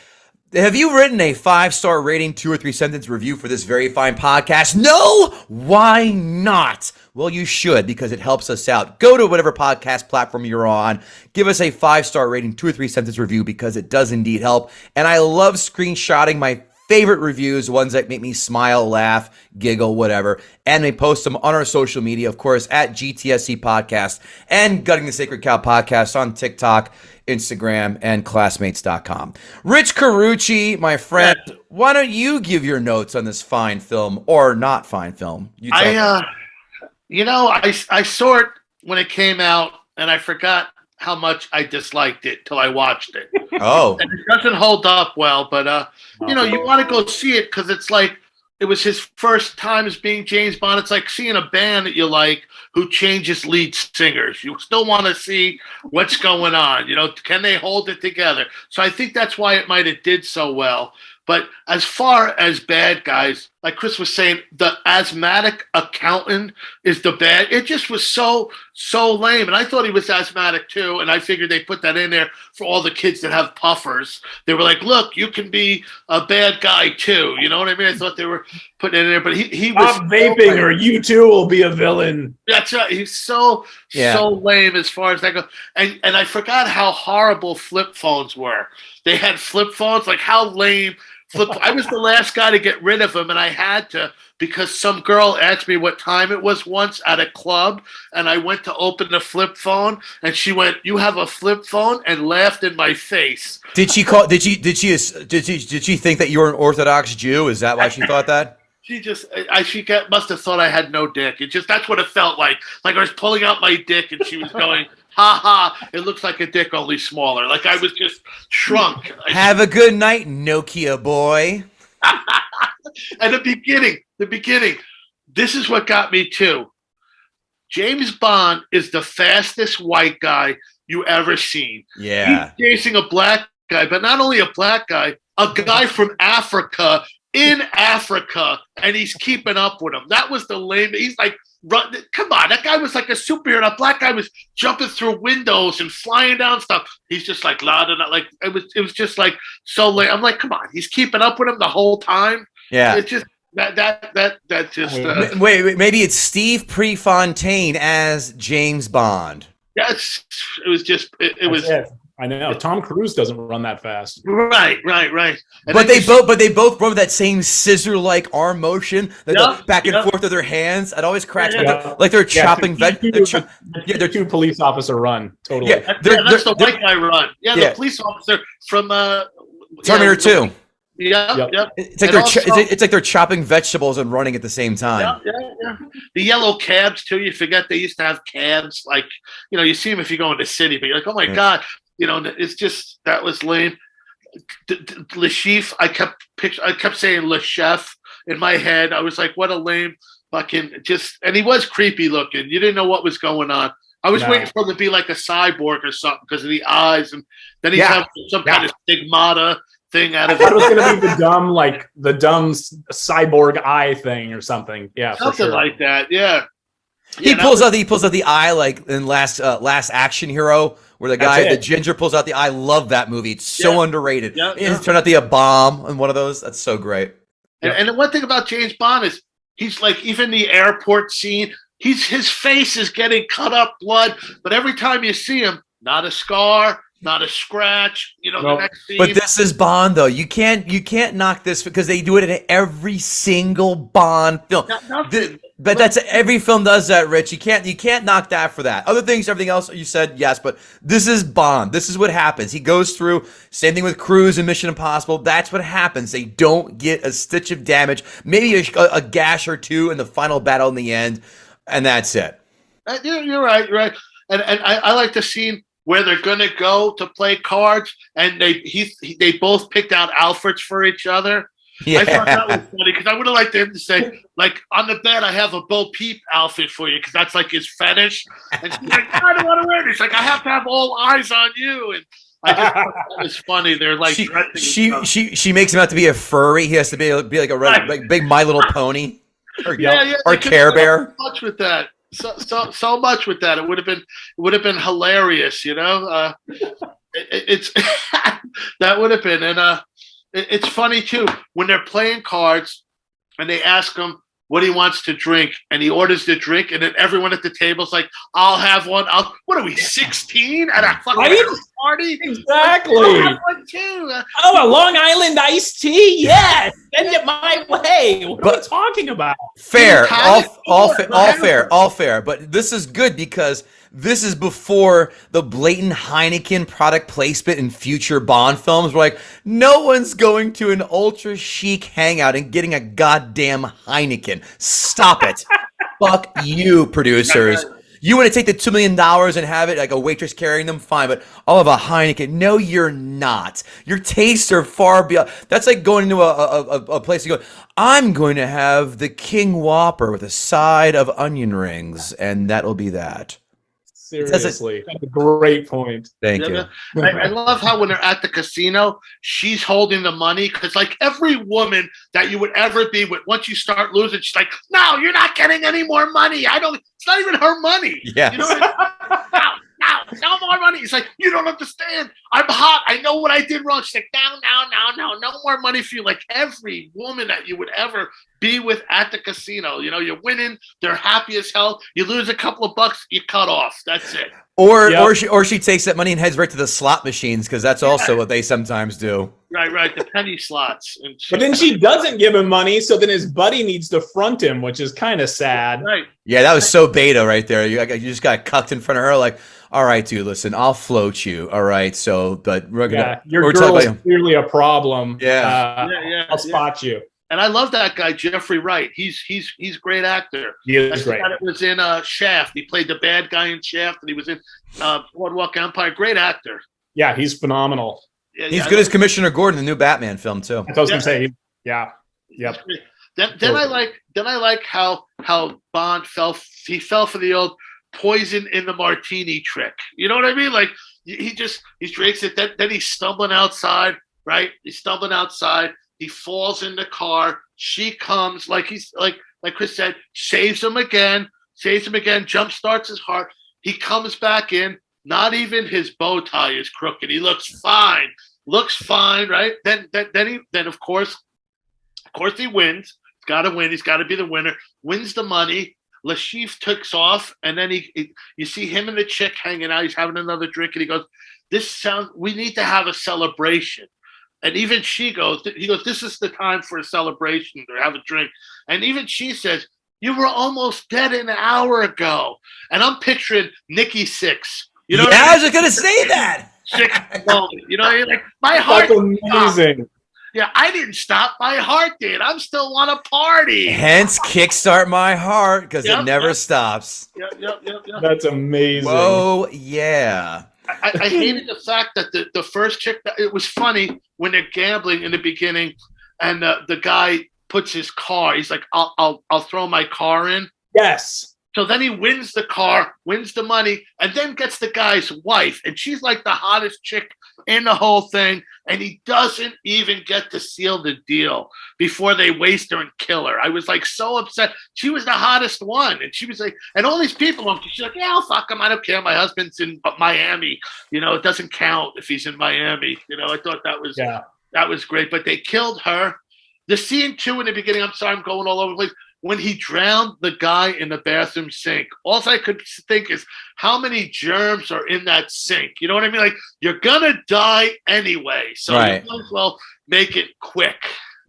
Have you written a 5-star rating, 2 or 3 sentence review for this very fine podcast? No? Why not? Well, you should, because it helps us out. Go to whatever podcast platform you're on. Give us a 5-star rating, 2 or 3 sentence review, because it does indeed help. And I love screenshotting my favorite reviews, ones that make me smile, laugh, giggle, whatever. And they post them on our social media, of course, at GTSC Podcast and Gutting the Sacred Cow Podcast on TikTok, Instagram, and classmates.com. Rich Carucci, my friend, why don't you give your notes on this fine film or not fine film? I saw it when it came out, and I forgot how much I disliked it till I watched it. Oh. And it doesn't hold up well, but you want to go see it because it's like it was his first time as being James Bond. It's like seeing a band that you like who changes lead singers. You still want to see what's going on. Can they hold it together? So I think that's why it might have did so well. But as far as bad guys, like Chris was saying, the asthmatic accountant is the bad. It just was so lame. And I thought he was asthmatic too. And I figured they put that in there for all the kids that have puffers. They were like, look, you can be a bad guy too. You know what I mean? I thought they were putting it in there. But he was stop vaping or you too will be a villain. That's right. He's so lame as far as that goes. And I forgot how horrible flip phones were. They had flip phones. Like how lame. I was the last guy to get rid of them, and I had to because some girl asked me what time it was once at a club, and I went to open the flip phone, and she went, "You have a flip phone," and laughed in my face. Did she think that you were an Orthodox Jew? Is that why she thought that? She must have thought I had no dick. That's what it felt like. Like I was pulling out my dick, and she was going, "Ha ha! It looks like a dick, only smaller." Like I was just shrunk. Have a good night, Nokia boy. And the beginning. This is what got me too. James Bond is the fastest white guy you ever seen. Yeah, he's chasing a black guy, but not only a black guy, a guy from Africa. In Africa, and he's keeping up with him. That was the lame. He's like, come on, that guy was like a superhero. That black guy was jumping through windows and flying down stuff. He's just like loud and like it was just like so lame. I'm like, come on, he's keeping up with him the whole time. Yeah, it's just that just. Wait, maybe it's Steve Prefontaine as James Bond. Yes, it was just it was. It. I know Tom Cruise doesn't run that fast. Right. But they both run with that same scissor-like arm motion, back and forth of their hands. It always cracks me like they're chopping vegetables. They're two police officer run totally. Yeah, that's the white guy run. Yeah, the police officer from Terminator 2. Yep. It's like they're chopping vegetables and running at the same time. Yeah. The yellow cabs too. You forget they used to have cabs. Like you see them if you go in the city, but you're like, oh my god. It's just that was lame. Le Chief, I kept saying Le Chef in my head. I was like, what a lame fucking and he was creepy looking. You didn't know what was going on. I was waiting for him to be like a cyborg or something because of the eyes, and then he's having some kind of stigmata thing out of it. I thought it was going to be the dumb cyborg eye thing or something. Yeah, something like that. Yeah. He pulls out the eye like in Last Action Hero, where the ginger pulls out the eye. I love that movie. It's so underrated. It turned out to be a bomb in one of those. That's so great. And the one thing about James Bond is he's like, even the airport scene, his face is getting cut up, blood, but every time you see him, not a scar, not a scratch. The next scene. But this is Bond, though. You can't knock this because they do it in every single Bond film. But that's every film does that, Rich. You can't knock that for that. Other things, everything else you said, yes, but this is Bond. This is what happens. He goes through, same thing with Cruise and Mission Impossible. That's what happens. They don't get a stitch of damage, maybe a gash or two in the final battle in the end, and that's it. You're right. And I like the scene where they're gonna go to play cards, and they both picked out outfits for each other. Yeah. I thought that was funny because I would have liked him to say, like, on the bed, I have a Bo Peep outfit for you because that's like his fetish. And she's like, I don't want to wear this. Like, I have to have all eyes on you. And I just thought that was funny. They're like, she makes him out to be a furry. He has to be like a big My Little Pony or Care Bear. So much with that. So much with that. It would have been hilarious. It's that would have been. And it's funny too when they're playing cards and they ask them, what he wants to drink, and he orders the drink, and then everyone at the table's like, "I'll have one." What are we, 16 at a fucking party? Exactly. I'll have one too. Oh, a Long Island iced tea? Yes, send it my way. What are we talking about? Fair, all fair. But this is good because this is before the blatant Heineken product placement in future Bond films. We're like, no one's going to an ultra chic hangout and getting a goddamn Heineken. Stop it. Fuck you, producers. You want to take the $2 million and have it like a waitress carrying them? Fine, but I'll have a Heineken. No, you're not. Your tastes are far beyond. That's like going into a place and go, I'm going to have the King Whopper with a side of onion rings, and that'll be that. Seriously, that's a great point. Thank you. I love how when they're at the casino, she's holding the money because, like, every woman that you would ever be with, once you start losing, she's like, "No, you're not getting any more money. I don't." It's not even her money. Yes. You know what I mean? No more money. It's like, you don't understand. I'm hot. I know what I did wrong. She's like, no more money for you. Like every woman that you would ever be with at the casino, you know, you're winning. They're happy as hell. You lose a couple of bucks, you cut off. That's it. Or she takes that money and heads right to the slot machines because that's also what they sometimes do. Right. The penny slots. But then she doesn't give him money, so then his buddy needs to front him, which is kind of sad. Right. Yeah, that was so beta right there. You just got cucked in front of her like, all right, dude, listen, I'll float you. All right, so, but we're going to... your girl is clearly a problem. Yeah. I'll spot you. And I love that guy, Jeffrey Wright. He's a great actor. He is great. It was in Shaft. He played the bad guy in Shaft, and he was in Boardwalk Empire. Great actor. Yeah, he's phenomenal. Yeah, he's good as Commissioner Gordon in the new Batman film too. I was gonna say, yeah. Then I like how Bond fell for the old poison in the martini trick. You know what I mean? Like he drinks it. Then he's stumbling outside. Right? He's stumbling outside. He falls in the car. She comes, like Chris said, saves him again, jump starts his heart. He comes back in. Not even his bow tie is crooked. He looks fine, right? Then of course he wins. He's got to win. He's got to be the winner. Wins the money. Lashif takes off, and then you see him and the chick hanging out. He's having another drink, and he goes, we need to have a celebration. And even he goes, this is the time for a celebration or have a drink. And even she says, you were almost dead an hour ago. And I'm picturing Nikki Sixx. You know I was just going to say that. Sixx moment. You know what I mean? Like, my heart. That's amazing. Stopped. Yeah, I didn't stop. My heart did. I'm still want to party. Hence, kickstart my heart because it never stops. Yep. That's amazing. Whoa, yeah. I hated the fact that the first chick, it was funny when they're gambling in the beginning and the guy puts his car, he's like, I'll throw my car in. Yes. So then he wins the car, wins the money, and then gets the guy's wife. And she's like the hottest chick in the whole thing. And he doesn't even get to seal the deal before they waste her and kill her. I was like so upset. She was the hottest one. And she was like, and all these people, she's like, yeah, I'll fuck him. I don't care. My husband's in Miami. You know, it doesn't count if he's in Miami. You know, I thought that was great. But they killed her. The scene too in the beginning, I'm sorry, I'm going all over the place. When he drowned the guy in the bathroom sink, all I could think is how many germs are in that sink. You know what I mean? Like, you're going to die anyway. So you might as well make it quick.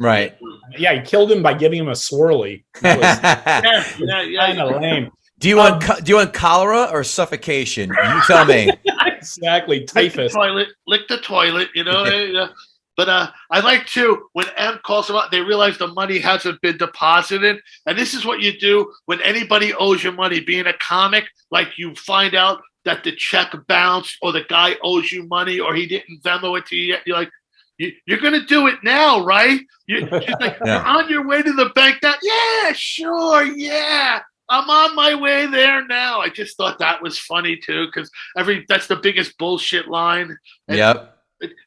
Right. Yeah, he killed him by giving him a swirly. That was kind of lame. Do you want cholera or suffocation? You tell me. Exactly. Typhus. Lick the toilet, you know? But I like, too, when M calls them out, they realize the money hasn't been deposited. And this is what you do when anybody owes you money. Being a comic, like you find out that the check bounced or the guy owes you money or he didn't Venmo it to you yet. You're like, you're going to do it now, right? You're on your way to the bank now. Yeah, sure, yeah. I'm on my way there now. I just thought that was funny, too, because that's the biggest bullshit line.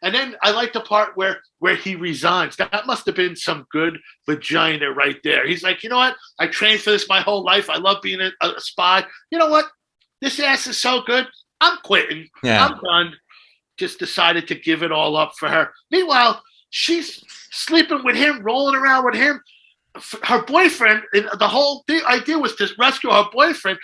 And then I like the part where he resigns. That must have been some good vagina right there. He's like, you know what? I trained for this my whole life. I love being a spy. You know what? This ass is so good. I'm quitting. Yeah. I'm done. Just decided to give it all up for her. Meanwhile, she's sleeping with him, rolling around with him. her boyfriend, the whole idea was to rescue her boyfriend.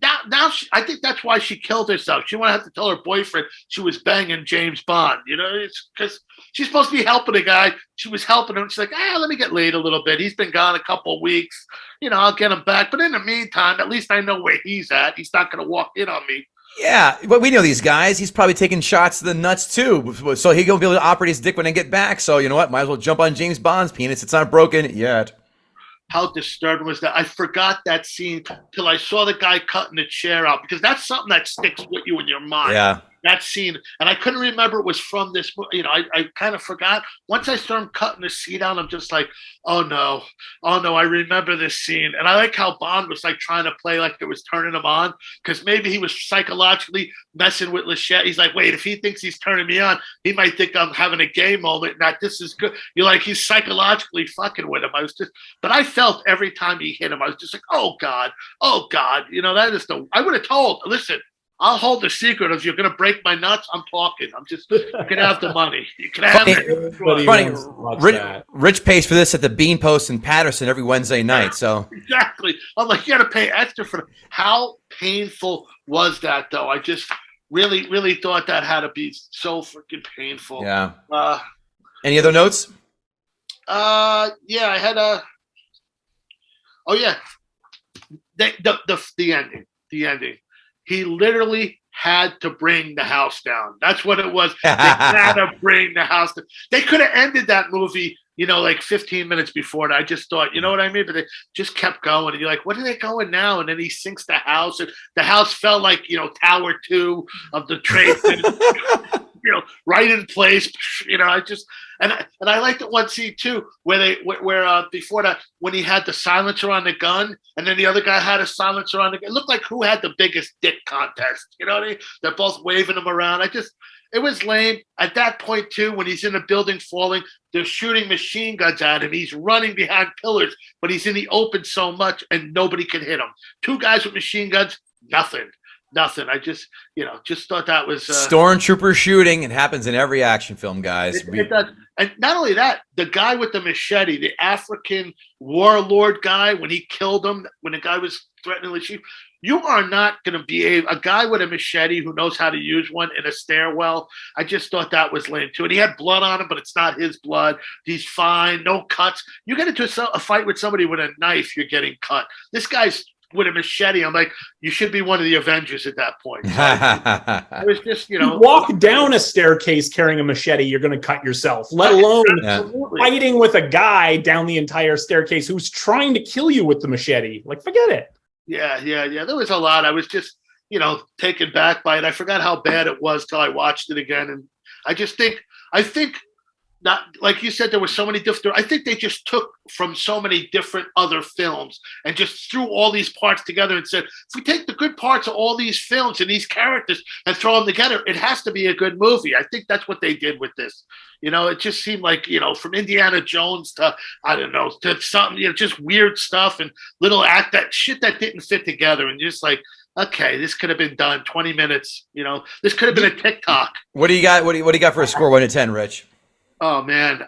Now I think that's why she killed herself. She wanted to have to tell her boyfriend she was banging James Bond. It's because she's supposed to be helping a guy. She was helping him. She's like, let me get laid a little bit. He's been gone a couple of weeks. I'll get him back. But in the meantime, at least I know where he's at. He's not going to walk in on me. Yeah, but we know these guys. He's probably taking shots to the nuts too, so he'll be able to operate his dick when I get back. So you know what? Might as well jump on James Bond's penis. It's not broken yet. How disturbing was that? I forgot that scene till I saw the guy cutting the chair out, because that's something that sticks with you in your mind. Yeah. That scene, and I couldn't remember it was from this. I kind of forgot. Once I saw him cutting the seat out, I'm just like, oh no, I remember this scene. And I like how Bond was like trying to play like it was turning him on, because maybe he was psychologically messing with Lachette. He's like, wait, if he thinks he's turning me on, he might think I'm having a gay moment, and that this is good. You're like, he's psychologically fucking with him. But I felt every time he hit him, I was just like, oh God. That is I would have told, listen, I'll hold the secret. If you're going to break my nuts, I'm talking. You can have the money. You can have it. Funny. Rich pays for this at the Bean Post in Patterson every Wednesday night. So exactly. I'm like, you got to pay extra for it. How painful was that, though? I just really, really thought that had to be so freaking painful. Yeah. Any other notes? Yeah, I had a. Oh yeah, the ending. The ending. He literally had to bring the house down. That's what it was. They had to bring the house down. They could have ended that movie, like 15 minutes before that. I just thought, you know what I mean? But they just kept going. And you're like, what are they going now? And then he sinks the house. And the house felt like, Tower 2 of the Trade Center. Right in place. And I liked it one scene too, where before that, when he had the silencer on the gun, and then the other guy had a silencer on the gun. It looked like who had the biggest dick contest. You know what I mean? They're both waving them around. It was lame. At that point too, when he's in a building falling, they're shooting machine guns at him. He's running behind pillars, but he's in the open so much, and nobody can hit him. Two guys with machine guns, nothing. I just thought that was stormtrooper shooting. It happens in every action film, guys. It does. And not only that, the guy with the machete, the African warlord guy, when he killed him, when the guy was threatening the chief, you are not going to be a guy with a machete who knows how to use one in a stairwell. I just thought that was lame too. And he had blood on him, but it's not his blood. He's fine, no cuts. You get into a fight with somebody with a knife, you're getting cut. This guy's with a machete. I'm like, you should be one of the Avengers at that point. So I was just, you walk down a staircase carrying a machete, you're going to cut yourself, let alone fighting with a guy down the entire staircase who's trying to kill you with the machete. Like, forget it. Yeah. There was a lot. I was just, taken back by it. I forgot how bad it was till I watched it again. And I think not, like you said, there were so many different. I think they just took from so many different other films and just threw all these parts together and said, if we take the good parts of all these films and these characters and throw them together, it has to be a good movie. I think that's what they did with this. It just seemed like, from Indiana Jones to, I don't know, to something, just weird stuff and little that shit that didn't fit together, and just like, okay, this could have been done 20 minutes. This could have been a TikTok. What do you got? What do you got for a score 1 to 10, Rich? Oh man,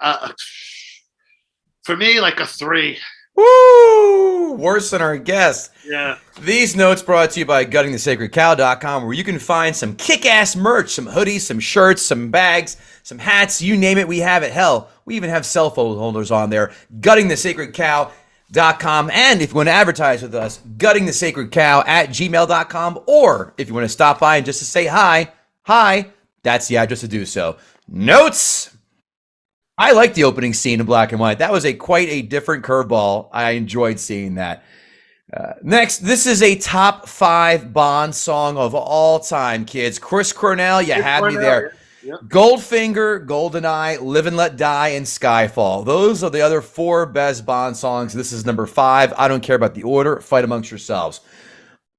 for me, like a 3. Woo! Worse than our guest. Yeah. These notes brought to you by guttingthesacredcow.com, where you can find some kick-ass merch, some hoodies, some shirts, some bags, some hats, you name it, we have it. Hell, we even have cell phone holders on there. guttingthesacredcow.com, and if you want to advertise with us, guttingthesacredcow@gmail.com, or if you want to stop by and just to say hi, that's the address to do so. Notes! I like the opening scene in black and white. That was quite a different curveball. I enjoyed seeing that. Next, this is a top 5 Bond song of all time, kids. Chris Cornell, you had me there. Yep. Goldfinger, GoldenEye, Live and Let Die, and Skyfall. Those are the other 4 best Bond songs. This is number 5. I don't care about the order. Fight amongst yourselves.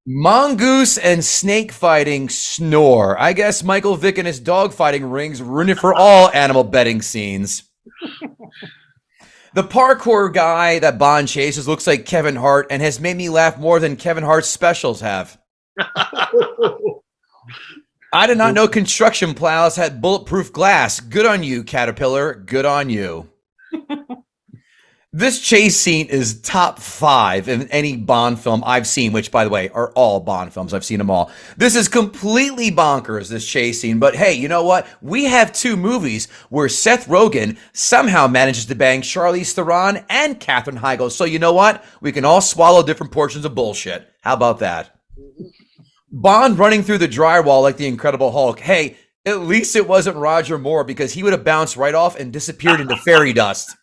Mongoose and snake fighting, snore. I guess Michael Vick and his dog fighting rings ruined it for all animal betting scenes. The parkour guy that Bond chases looks like Kevin Hart and has made me laugh more than Kevin Hart's specials have. I did not know construction plows had bulletproof glass. Good on you, Caterpillar. Good on you. This chase scene is top 5 in any Bond film I've seen, which, by the way, are all Bond films. I've seen them all. This is completely bonkers, this chase scene. But hey, you know what? We have 2 movies where Seth Rogen somehow manages to bang Charlize Theron and Katherine Heigl. So you know what? We can all swallow different portions of bullshit. How about that? Bond running through the drywall like the Incredible Hulk. Hey, at least it wasn't Roger Moore, because he would have bounced right off and disappeared into fairy dust.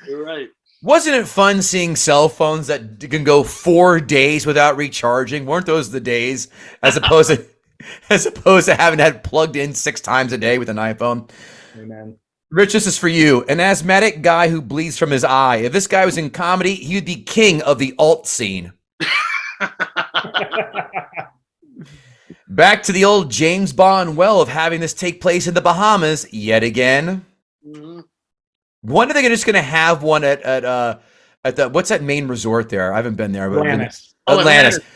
You're right. Wasn't it fun seeing cell phones that can go 4 days without recharging? Weren't those the days, as opposed to having that plugged in 6 times a day with an iPhone? Amen. Rich, this is for you. An asthmatic guy who bleeds from his eye. If this guy was in comedy, he'd be king of the alt scene. Back to the old James Bond well of having this take place in the Bahamas yet again. Mm-hmm. When are they just going to have one at the what's that main resort there? I haven't been there. But Atlantis.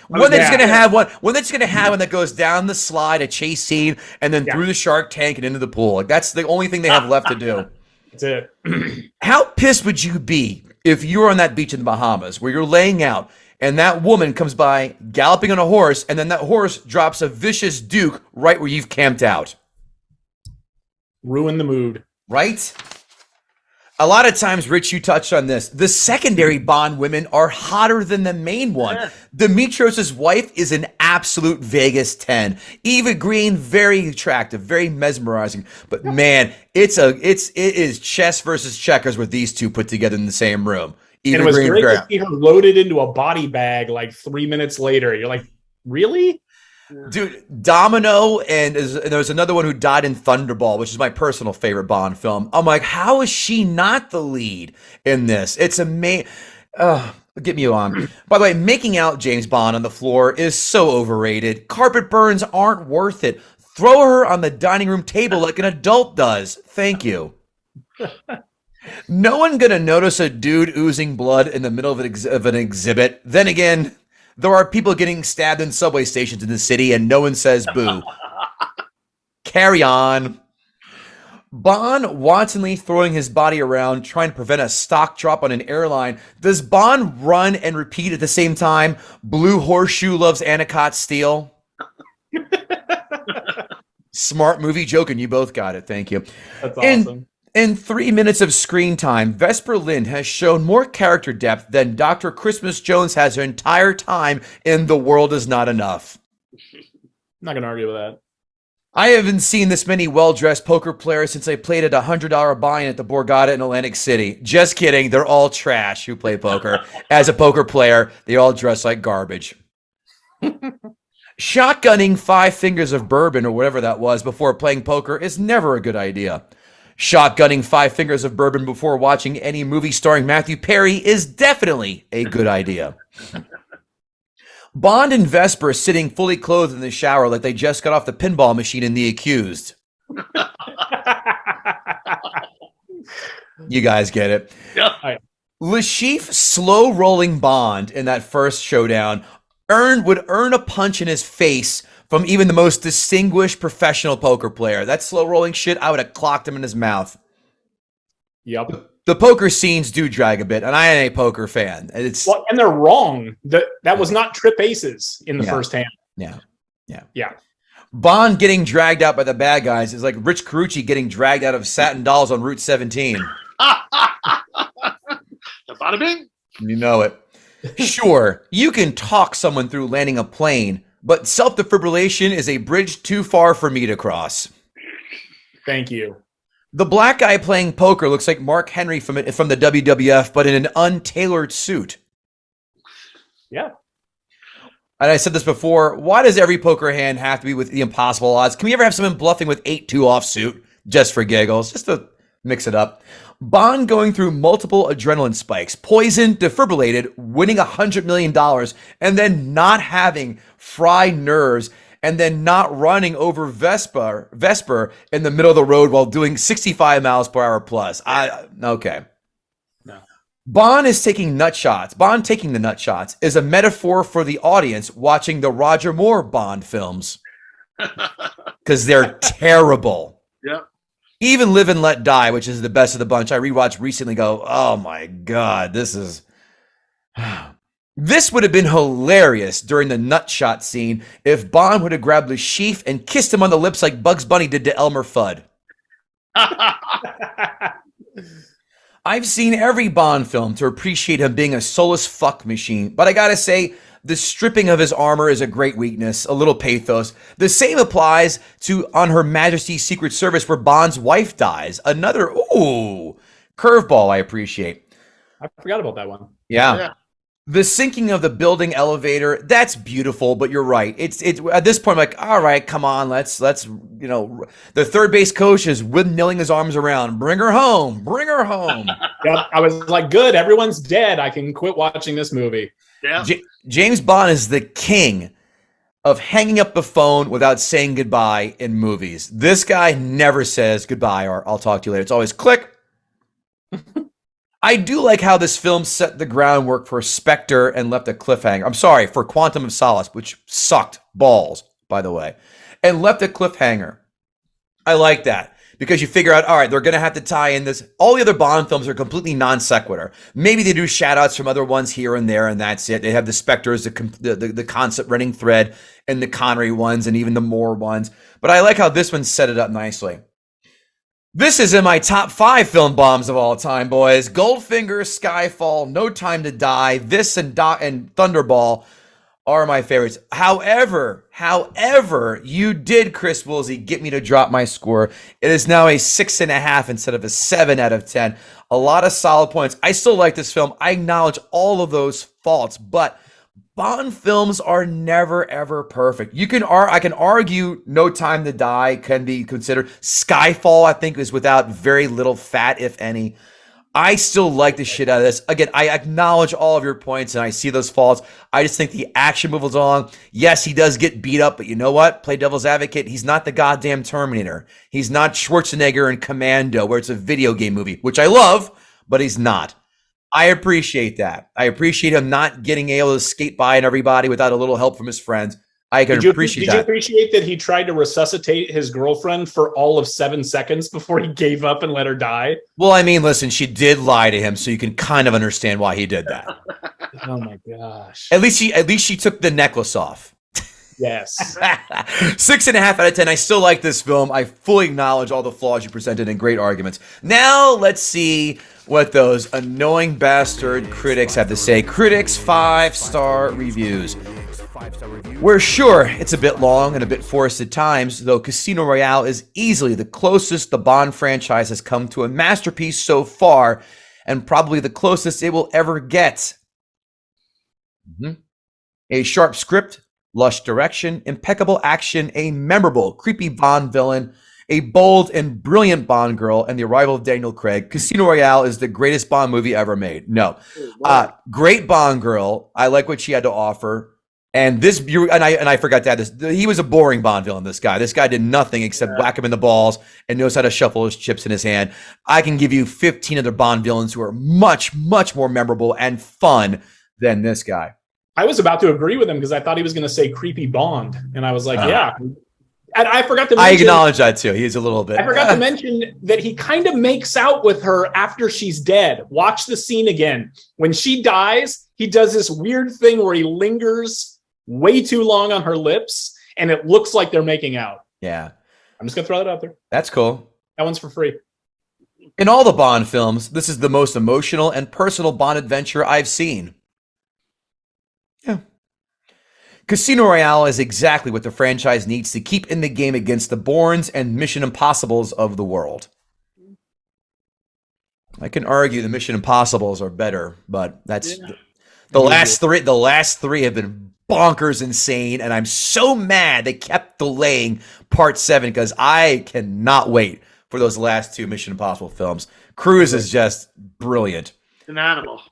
When they're just going to have one? When they're just going to have one that goes down the slide, a chase scene, and then through the shark tank and into the pool? Like, that's the only thing they have left to do. That's it. How pissed would you be if you were on that beach in the Bahamas where you're laying out and that woman comes by galloping on a horse, and then that horse drops a vicious duke right where you've camped out? Ruin the mood. Right? A lot of times, Rich, you touched on this. The secondary Bond women are hotter than the main one. Yeah. Demetrios' wife is an absolute Vegas 10. Eva Green, very attractive, very mesmerizing. But man, it is chess versus checkers with these two put together in the same room. Eva and it was Green, great to see her loaded into a body bag like 3 minutes later. You're like, really? Dude, Domino, and there was another one who died in Thunderball, which is my personal favorite Bond film. I'm like, how is she not the lead in this? It's amazing. Get me on. By the way, making out James Bond on the floor is so overrated. Carpet burns aren't worth it. Throw her on the dining room table like an adult does. Thank you. No one gonna notice a dude oozing blood in the middle of an exhibit. Then again, there are people getting stabbed in subway stations in the city, and no one says boo. Carry on. Bond wantonly throwing his body around, trying to prevent a stock drop on an airline. Does Bond run and repeat at the same time? Blue Horseshoe loves Anacott Steel. Smart movie joke, and you both got it. Thank you. That's awesome. In 3 minutes of screen time, Vesper Lynd has shown more character depth than Dr. Christmas Jones has her entire time in The World Is Not Enough. I'm not going to argue with that. I haven't seen this many well-dressed poker players since I played at a $100 buy-in at the Borgata in Atlantic City. Just kidding. They're all trash who play poker. As a poker player, they all dress like garbage. Shotgunning 5 fingers of bourbon or whatever that was before playing poker is never a good idea. Shotgunning 5 fingers of bourbon before watching any movie starring Matthew Perry is definitely a good idea. Bond and Vesper sitting fully clothed in the shower like they just got off the pinball machine in The Accused. You guys get it. Yeah. Lashif slow-rolling Bond in that first showdown would earn a punch in his face from even the most distinguished professional poker player. That slow-rolling shit, I would have clocked him in his mouth. Yep. The poker scenes do drag a bit, and I am a poker fan. And they're wrong. That was not trip aces in the first hand. Yeah. Bond getting dragged out by the bad guys is like Rich Carucci getting dragged out of Satin Dolls on Route 17. Bada bing. You know it. Sure, you can talk someone through landing a plane, but self-defibrillation is a bridge too far for me to cross. Thank you. The black guy playing poker looks like Mark Henry from the WWF, but in an untailored suit. Yeah. And I said this before, why does every poker hand have to be with the impossible odds? Can we ever have someone bluffing with 8-2 offsuit just for giggles, just to mix it up? Bond going through multiple adrenaline spikes, poisoned, defibrillated, winning $100 million, and then not having fried nerves, and then not running over Vesper in the middle of the road while doing 65 miles per hour plus. Okay. No. Bond taking the nut shots is a metaphor for the audience watching the Roger Moore Bond films. Because they're terrible. Yep. Even Live and Let Die, which is the best of the bunch, I rewatched recently. Go, oh my god, this is. This would have been hilarious during the nutshot scene if Bond would have grabbed Le Chiffre and kissed him on the lips like Bugs Bunny did to Elmer Fudd. I've seen every Bond film to appreciate him being a soulless fuck machine, but I gotta say, the stripping of his armor is a great weakness, a little pathos. The same applies to On Her Majesty's Secret Service, where Bond's wife dies. Another, curveball I appreciate. I forgot about that one. Yeah. The sinking of the building elevator, that's beautiful, but you're right. It's at this point, I'm like, all right, come on, let's the third base coach is windmilling his arms around. Bring her home. Yep, I was like, good, everyone's dead. I can quit watching this movie. Yeah. James Bond is the king of hanging up the phone without saying goodbye in movies. This guy never says goodbye or I'll talk to you later. It's always click. I do like how this film set the groundwork for Spectre and left a cliffhanger. I'm sorry, for Quantum of Solace, which sucked balls, by the way, and left a cliffhanger. I like that because you figure out, all right, they're going to have to tie in this. All the other Bond films are completely non sequitur. Maybe they do shout outs from other ones here and there, and that's it. They have the Spectre as the concept running thread, and the Connery ones, and even the Moore ones. But I like how this one set it up nicely. This is in my top 5 film bombs of all time, boys. Goldfinger, Skyfall, No Time to Die, this and Thunderball are my favorites. However, you did, Chris Woolsey, get me to drop my score. It is now a 6.5 instead of a 7 out of 10. A lot of solid points. I still like this film. I acknowledge all of those faults, but Bond films are never, ever perfect. I can argue No Time to Die can be considered. Skyfall, I think, is without very little fat, if any. I still like the shit out of this. Again, I acknowledge all of your points, and I see those faults. I just think the action moves along. Yes, he does get beat up, but you know what? Play devil's advocate. He's not the goddamn Terminator. He's not Schwarzenegger in Commando, where it's a video game movie, which I love, but he's not. I appreciate that. I appreciate him not getting able to skate by on everybody without a little help from his friends. I can appreciate that. Did you appreciate that he tried to resuscitate his girlfriend for all of 7 seconds before he gave up and let her die? Well, I mean, listen, she did lie to him, so you can kind of understand why he did that. Oh my gosh. At least she took the necklace off. Yes. 6.5 out of 10. I still like this film. I fully acknowledge all the flaws you presented and great arguments. Now let's see what those annoying bastard critics have to say. Critics 5-star reviews. We're sure it's a bit long and a bit forced at times, though Casino Royale is easily the closest the Bond franchise has come to a masterpiece so far, and probably the closest it will ever get. A sharp script, lush direction, impeccable action, a memorable, creepy Bond villain, a bold and brilliant Bond girl, and the arrival of Daniel Craig. Casino Royale is the greatest Bond movie ever made. No. Great Bond girl. I like what she had to offer. And I forgot to add this. He was a boring Bond villain, this guy. This guy did nothing except whack him in the balls and knows how to shuffle his chips in his hand. I can give you 15 other Bond villains who are much, much more memorable and fun than this guy. I was about to agree with him because I thought he was going to say creepy Bond. And I was like, yeah. And I forgot to mention. I acknowledge that too. He's a little bit. I forgot to mention that he kind of makes out with her after she's dead. Watch the scene again. When she dies, he does this weird thing where he lingers way too long on her lips, and it looks like they're making out. Yeah. I'm just going to throw that out there. That's cool. That one's for free. In all the Bond films, this is the most emotional and personal Bond adventure I've seen. Yeah. Casino Royale is exactly what the franchise needs to keep in the game against the Bournes and Mission Impossibles of the world. I can argue the Mission Impossibles are better, but that's the last three. The last three have been bonkers insane, and I'm so mad they kept delaying Part 7 because I cannot wait for those last 2 Mission Impossible films. Cruise is just brilliant. An animal.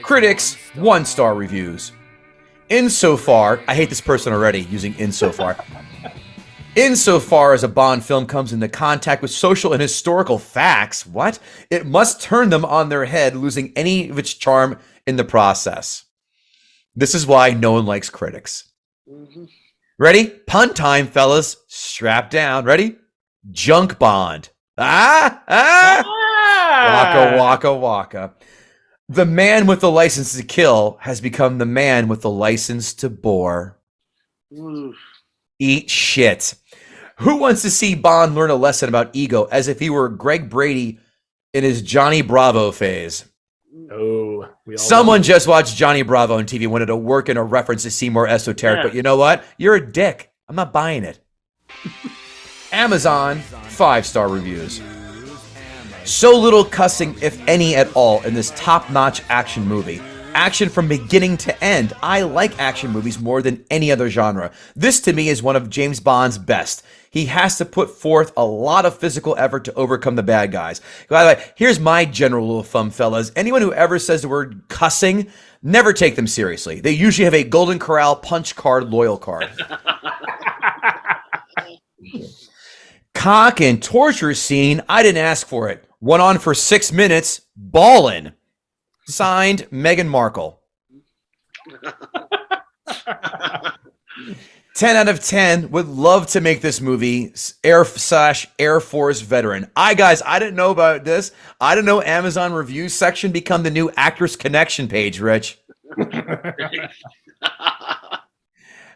Critics 1-star reviews. Insofar, I hate this person already using insofar. Insofar as a Bond film comes into contact with social and historical facts, it must turn them on their head, losing any of its charm in the process. This is why no one likes critics. Ready? Pun time, fellas. Strap down. Ready? Junk Bond. Waka, waka, waka. The man with the license to kill has become the man with the license to bore. Oof. Eat shit. Who wants to see Bond learn a lesson about ego as if he were Greg Brady in his Johnny Bravo phase? Oh, Someone just watched Johnny Bravo on TV and wanted to work in a reference to seem more esoteric, but you know what? You're a dick. I'm not buying it. Amazon 5-star reviews. So little cussing, if any at all, in this top-notch action movie. Action from beginning to end. I like action movies more than any other genre. This, to me, is one of James Bond's best. He has to put forth a lot of physical effort to overcome the bad guys. By the way, here's my general rule of thumb, fellas. Anyone who ever says the word cussing, never take them seriously. They usually have a Golden Corral punch card loyal card. Cock and torture scene. I didn't ask for it. Went on for 6 minutes. Ballin'. Signed, Meghan Markle. 10 out of 10. Would love to make this movie. Air Force veteran. Guys, I didn't know about this. I didn't know Amazon reviews section become the new Actors Connection page, Rich.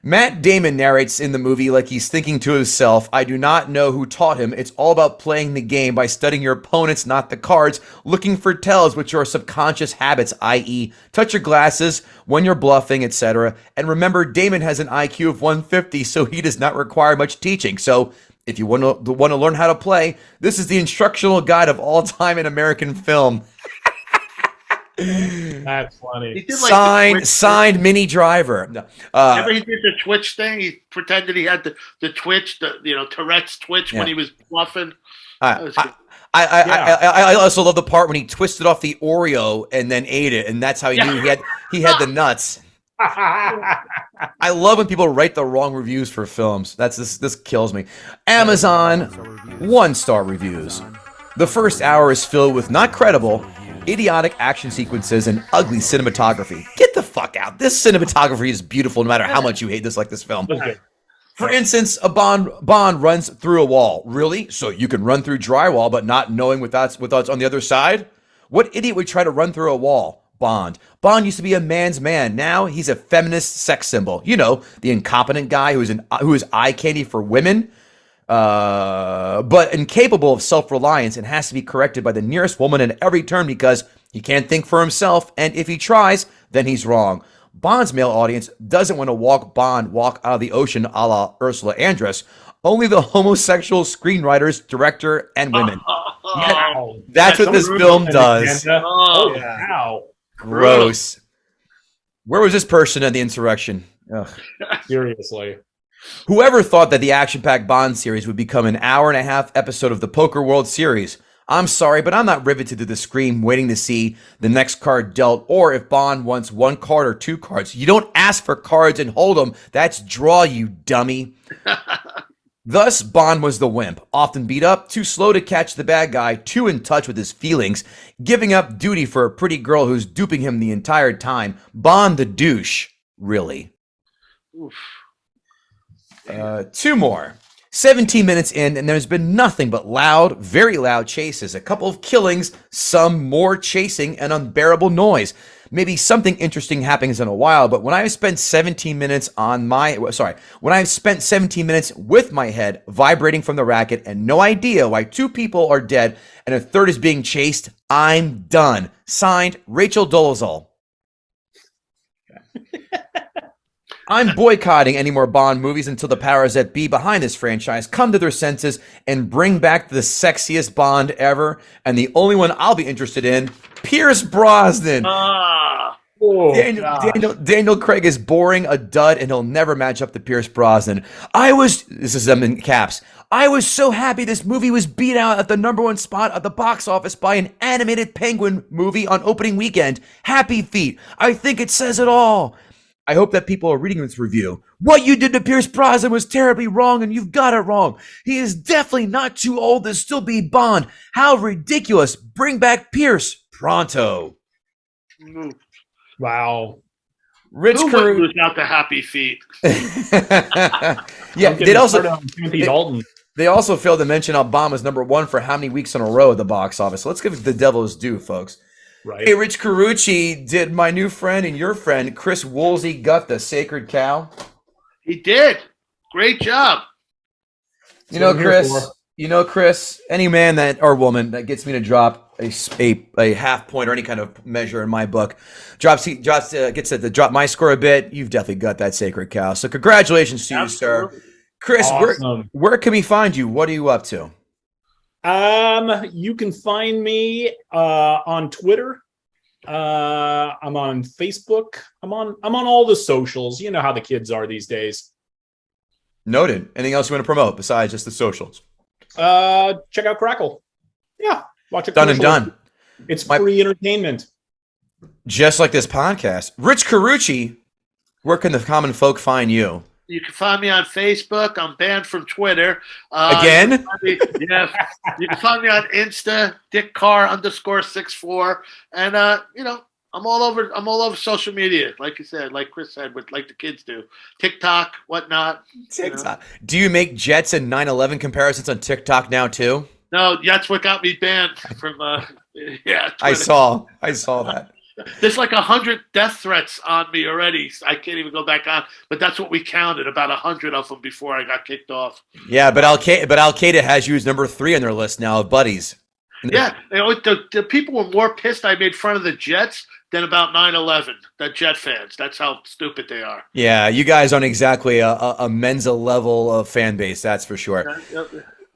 Matt Damon narrates in the movie like he's thinking to himself, I do not know who taught him. It's all about playing the game by studying your opponents, not the cards, looking for tells, which are subconscious habits, i.e. touch your glasses when you're bluffing, etc. And remember, Damon has an IQ of 150, so he does not require much teaching. So if you want to learn how to play, this is the instructional guide of all time in American film. That's funny. He did like signed Minnie Driver. Remember he did the Twitch thing? He pretended he had the Twitch, Tourette's Twitch when he was bluffing. I also love the part when he twisted off the Oreo and then ate it, and that's how he knew he had the nuts. I love when people write the wrong reviews for films. This kills me. Amazon 1-star reviews. The first hour is filled with not credible, idiotic action sequences and ugly cinematography. Get the fuck out. This cinematography is beautiful no matter how much you hate this film. Okay. For instance, a Bond runs through a wall. Really? So you can run through drywall but not knowing what's on the other side? What idiot would try to run through a wall? Bond. Bond used to be a man's man. Now he's a feminist sex symbol. You know, the incompetent guy who is eye candy for women. But incapable of self-reliance and has to be corrected by the nearest woman at every turn because he can't think for himself, and if he tries, then he's wrong. Bond's male audience doesn't want to walk out of the ocean a la Ursula Andress. Only the homosexual screenwriters, director, and women. That's what this film does. Oh, yeah. Gross. Where was this person at the insurrection? Ugh. Seriously. Whoever thought that the action-packed Bond series would become an hour-and-a-half episode of the Poker World Series? I'm sorry, but I'm not riveted to the screen waiting to see the next card dealt, or if Bond wants one card or two cards. You don't ask for cards and hold them. That's draw, you dummy. Thus, Bond was the wimp, often beat up, too slow to catch the bad guy, too in touch with his feelings, giving up duty for a pretty girl who's duping him the entire time. Bond the douche, really. Oof. 2 more. 17 minutes in, and there's been nothing but loud, very loud chases, a couple of killings, some more chasing, and unbearable noise. Maybe something interesting happens in a while, but when I've spent 17 minutes with my head vibrating from the racket and no idea why 2 people are dead and a third is being chased, I'm done. Signed, Rachel Dolezal. I'm boycotting any more Bond movies until the powers that be behind this franchise come to their senses and bring back the sexiest Bond ever. And the only one I'll be interested in, Pierce Brosnan. Daniel Craig is boring, a dud, and he'll never match up to Pierce Brosnan. This is them in caps. I was so happy this movie was beat out at the #1 spot at the box office by an animated penguin movie on opening weekend. Happy feet. I think it says it all. I hope that people are reading this review. What you did to Pierce Brosnan was terribly wrong, and you've got it wrong. He is definitely not too old to still be Bond. How ridiculous. Bring back Pierce pronto. Wow. Rich Carucci was out the happy feet. Yeah, They also failed to mention Obama's #1 for how many weeks in a row at the box office. So let's give the devil his due, folks. Right. Hey, Rich Carucci, did my new friend and your friend Chris Woolsey gut the sacred cow? He did. Great job. You know, Chris, any man that or woman that gets me to drop a half point or any kind of measure in my book gets to drop my score a bit. You've definitely got that sacred cow. So congratulations to you, sir. Chris, awesome. where can we find you? What are you up to? You can find me on Twitter. I'm on Facebook. I'm on all the socials. You know how the kids are these days. Noted. Anything else you want to promote besides just the socials? Check out Crackle. Yeah, watch it. Done and done. It's free entertainment. Just like this podcast. Rich Carucci, where can the common folk find you? You can find me on Facebook. I'm banned from Twitter. Again? You can find me on Insta, DickCarr_64. And I'm all over social media, like you said, like Chris said, like the kids do. TikTok, whatnot. TikTok. Do you make Jets and 9/11 comparisons on TikTok now too? No, that's what got me banned from Twitter. I saw that. There's like 100 death threats on me already. I can't even go back on. But that's what we counted, about 100 of them before I got kicked off. Yeah, but Al Qaeda has you as #3 on their list now of buddies. Yeah, the people were more pissed I made fun of the Jets than about 9/11. The Jet fans. That's how stupid they are. Yeah, you guys aren't exactly a Mensa level of fan base, that's for sure.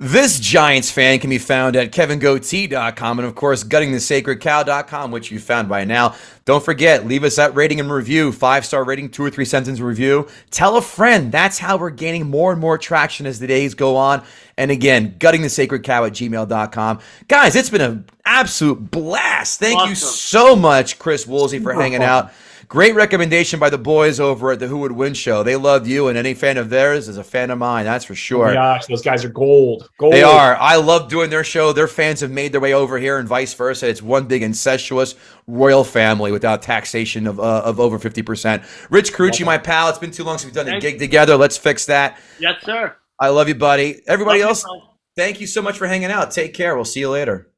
This Giants fan can be found at kevingootee.com and, of course, guttingthesacredcow.com, which you found by now. Don't forget, leave us that rating and review, 5-star rating, 2 or 3 sentence review. Tell a friend. That's how we're gaining more and more traction as the days go on. And again, guttingthesacredcow@gmail.com. Guys, it's been an absolute blast. Thank you so much, Chris Woolsey, for hanging out. Great recommendation by the boys over at the Who Would Win show. They loved you, and any fan of theirs is a fan of mine. That's for sure. Oh my gosh, those guys are gold. They are. I love doing their show. Their fans have made their way over here, and vice versa. It's one big incestuous royal family without taxation of over 50%. Rich Carucci, my pal. It's been too long since we've done a gig together. Let's fix that. Yes, sir. I love you, buddy. Everybody else, thank you so much for hanging out. Take care. We'll see you later.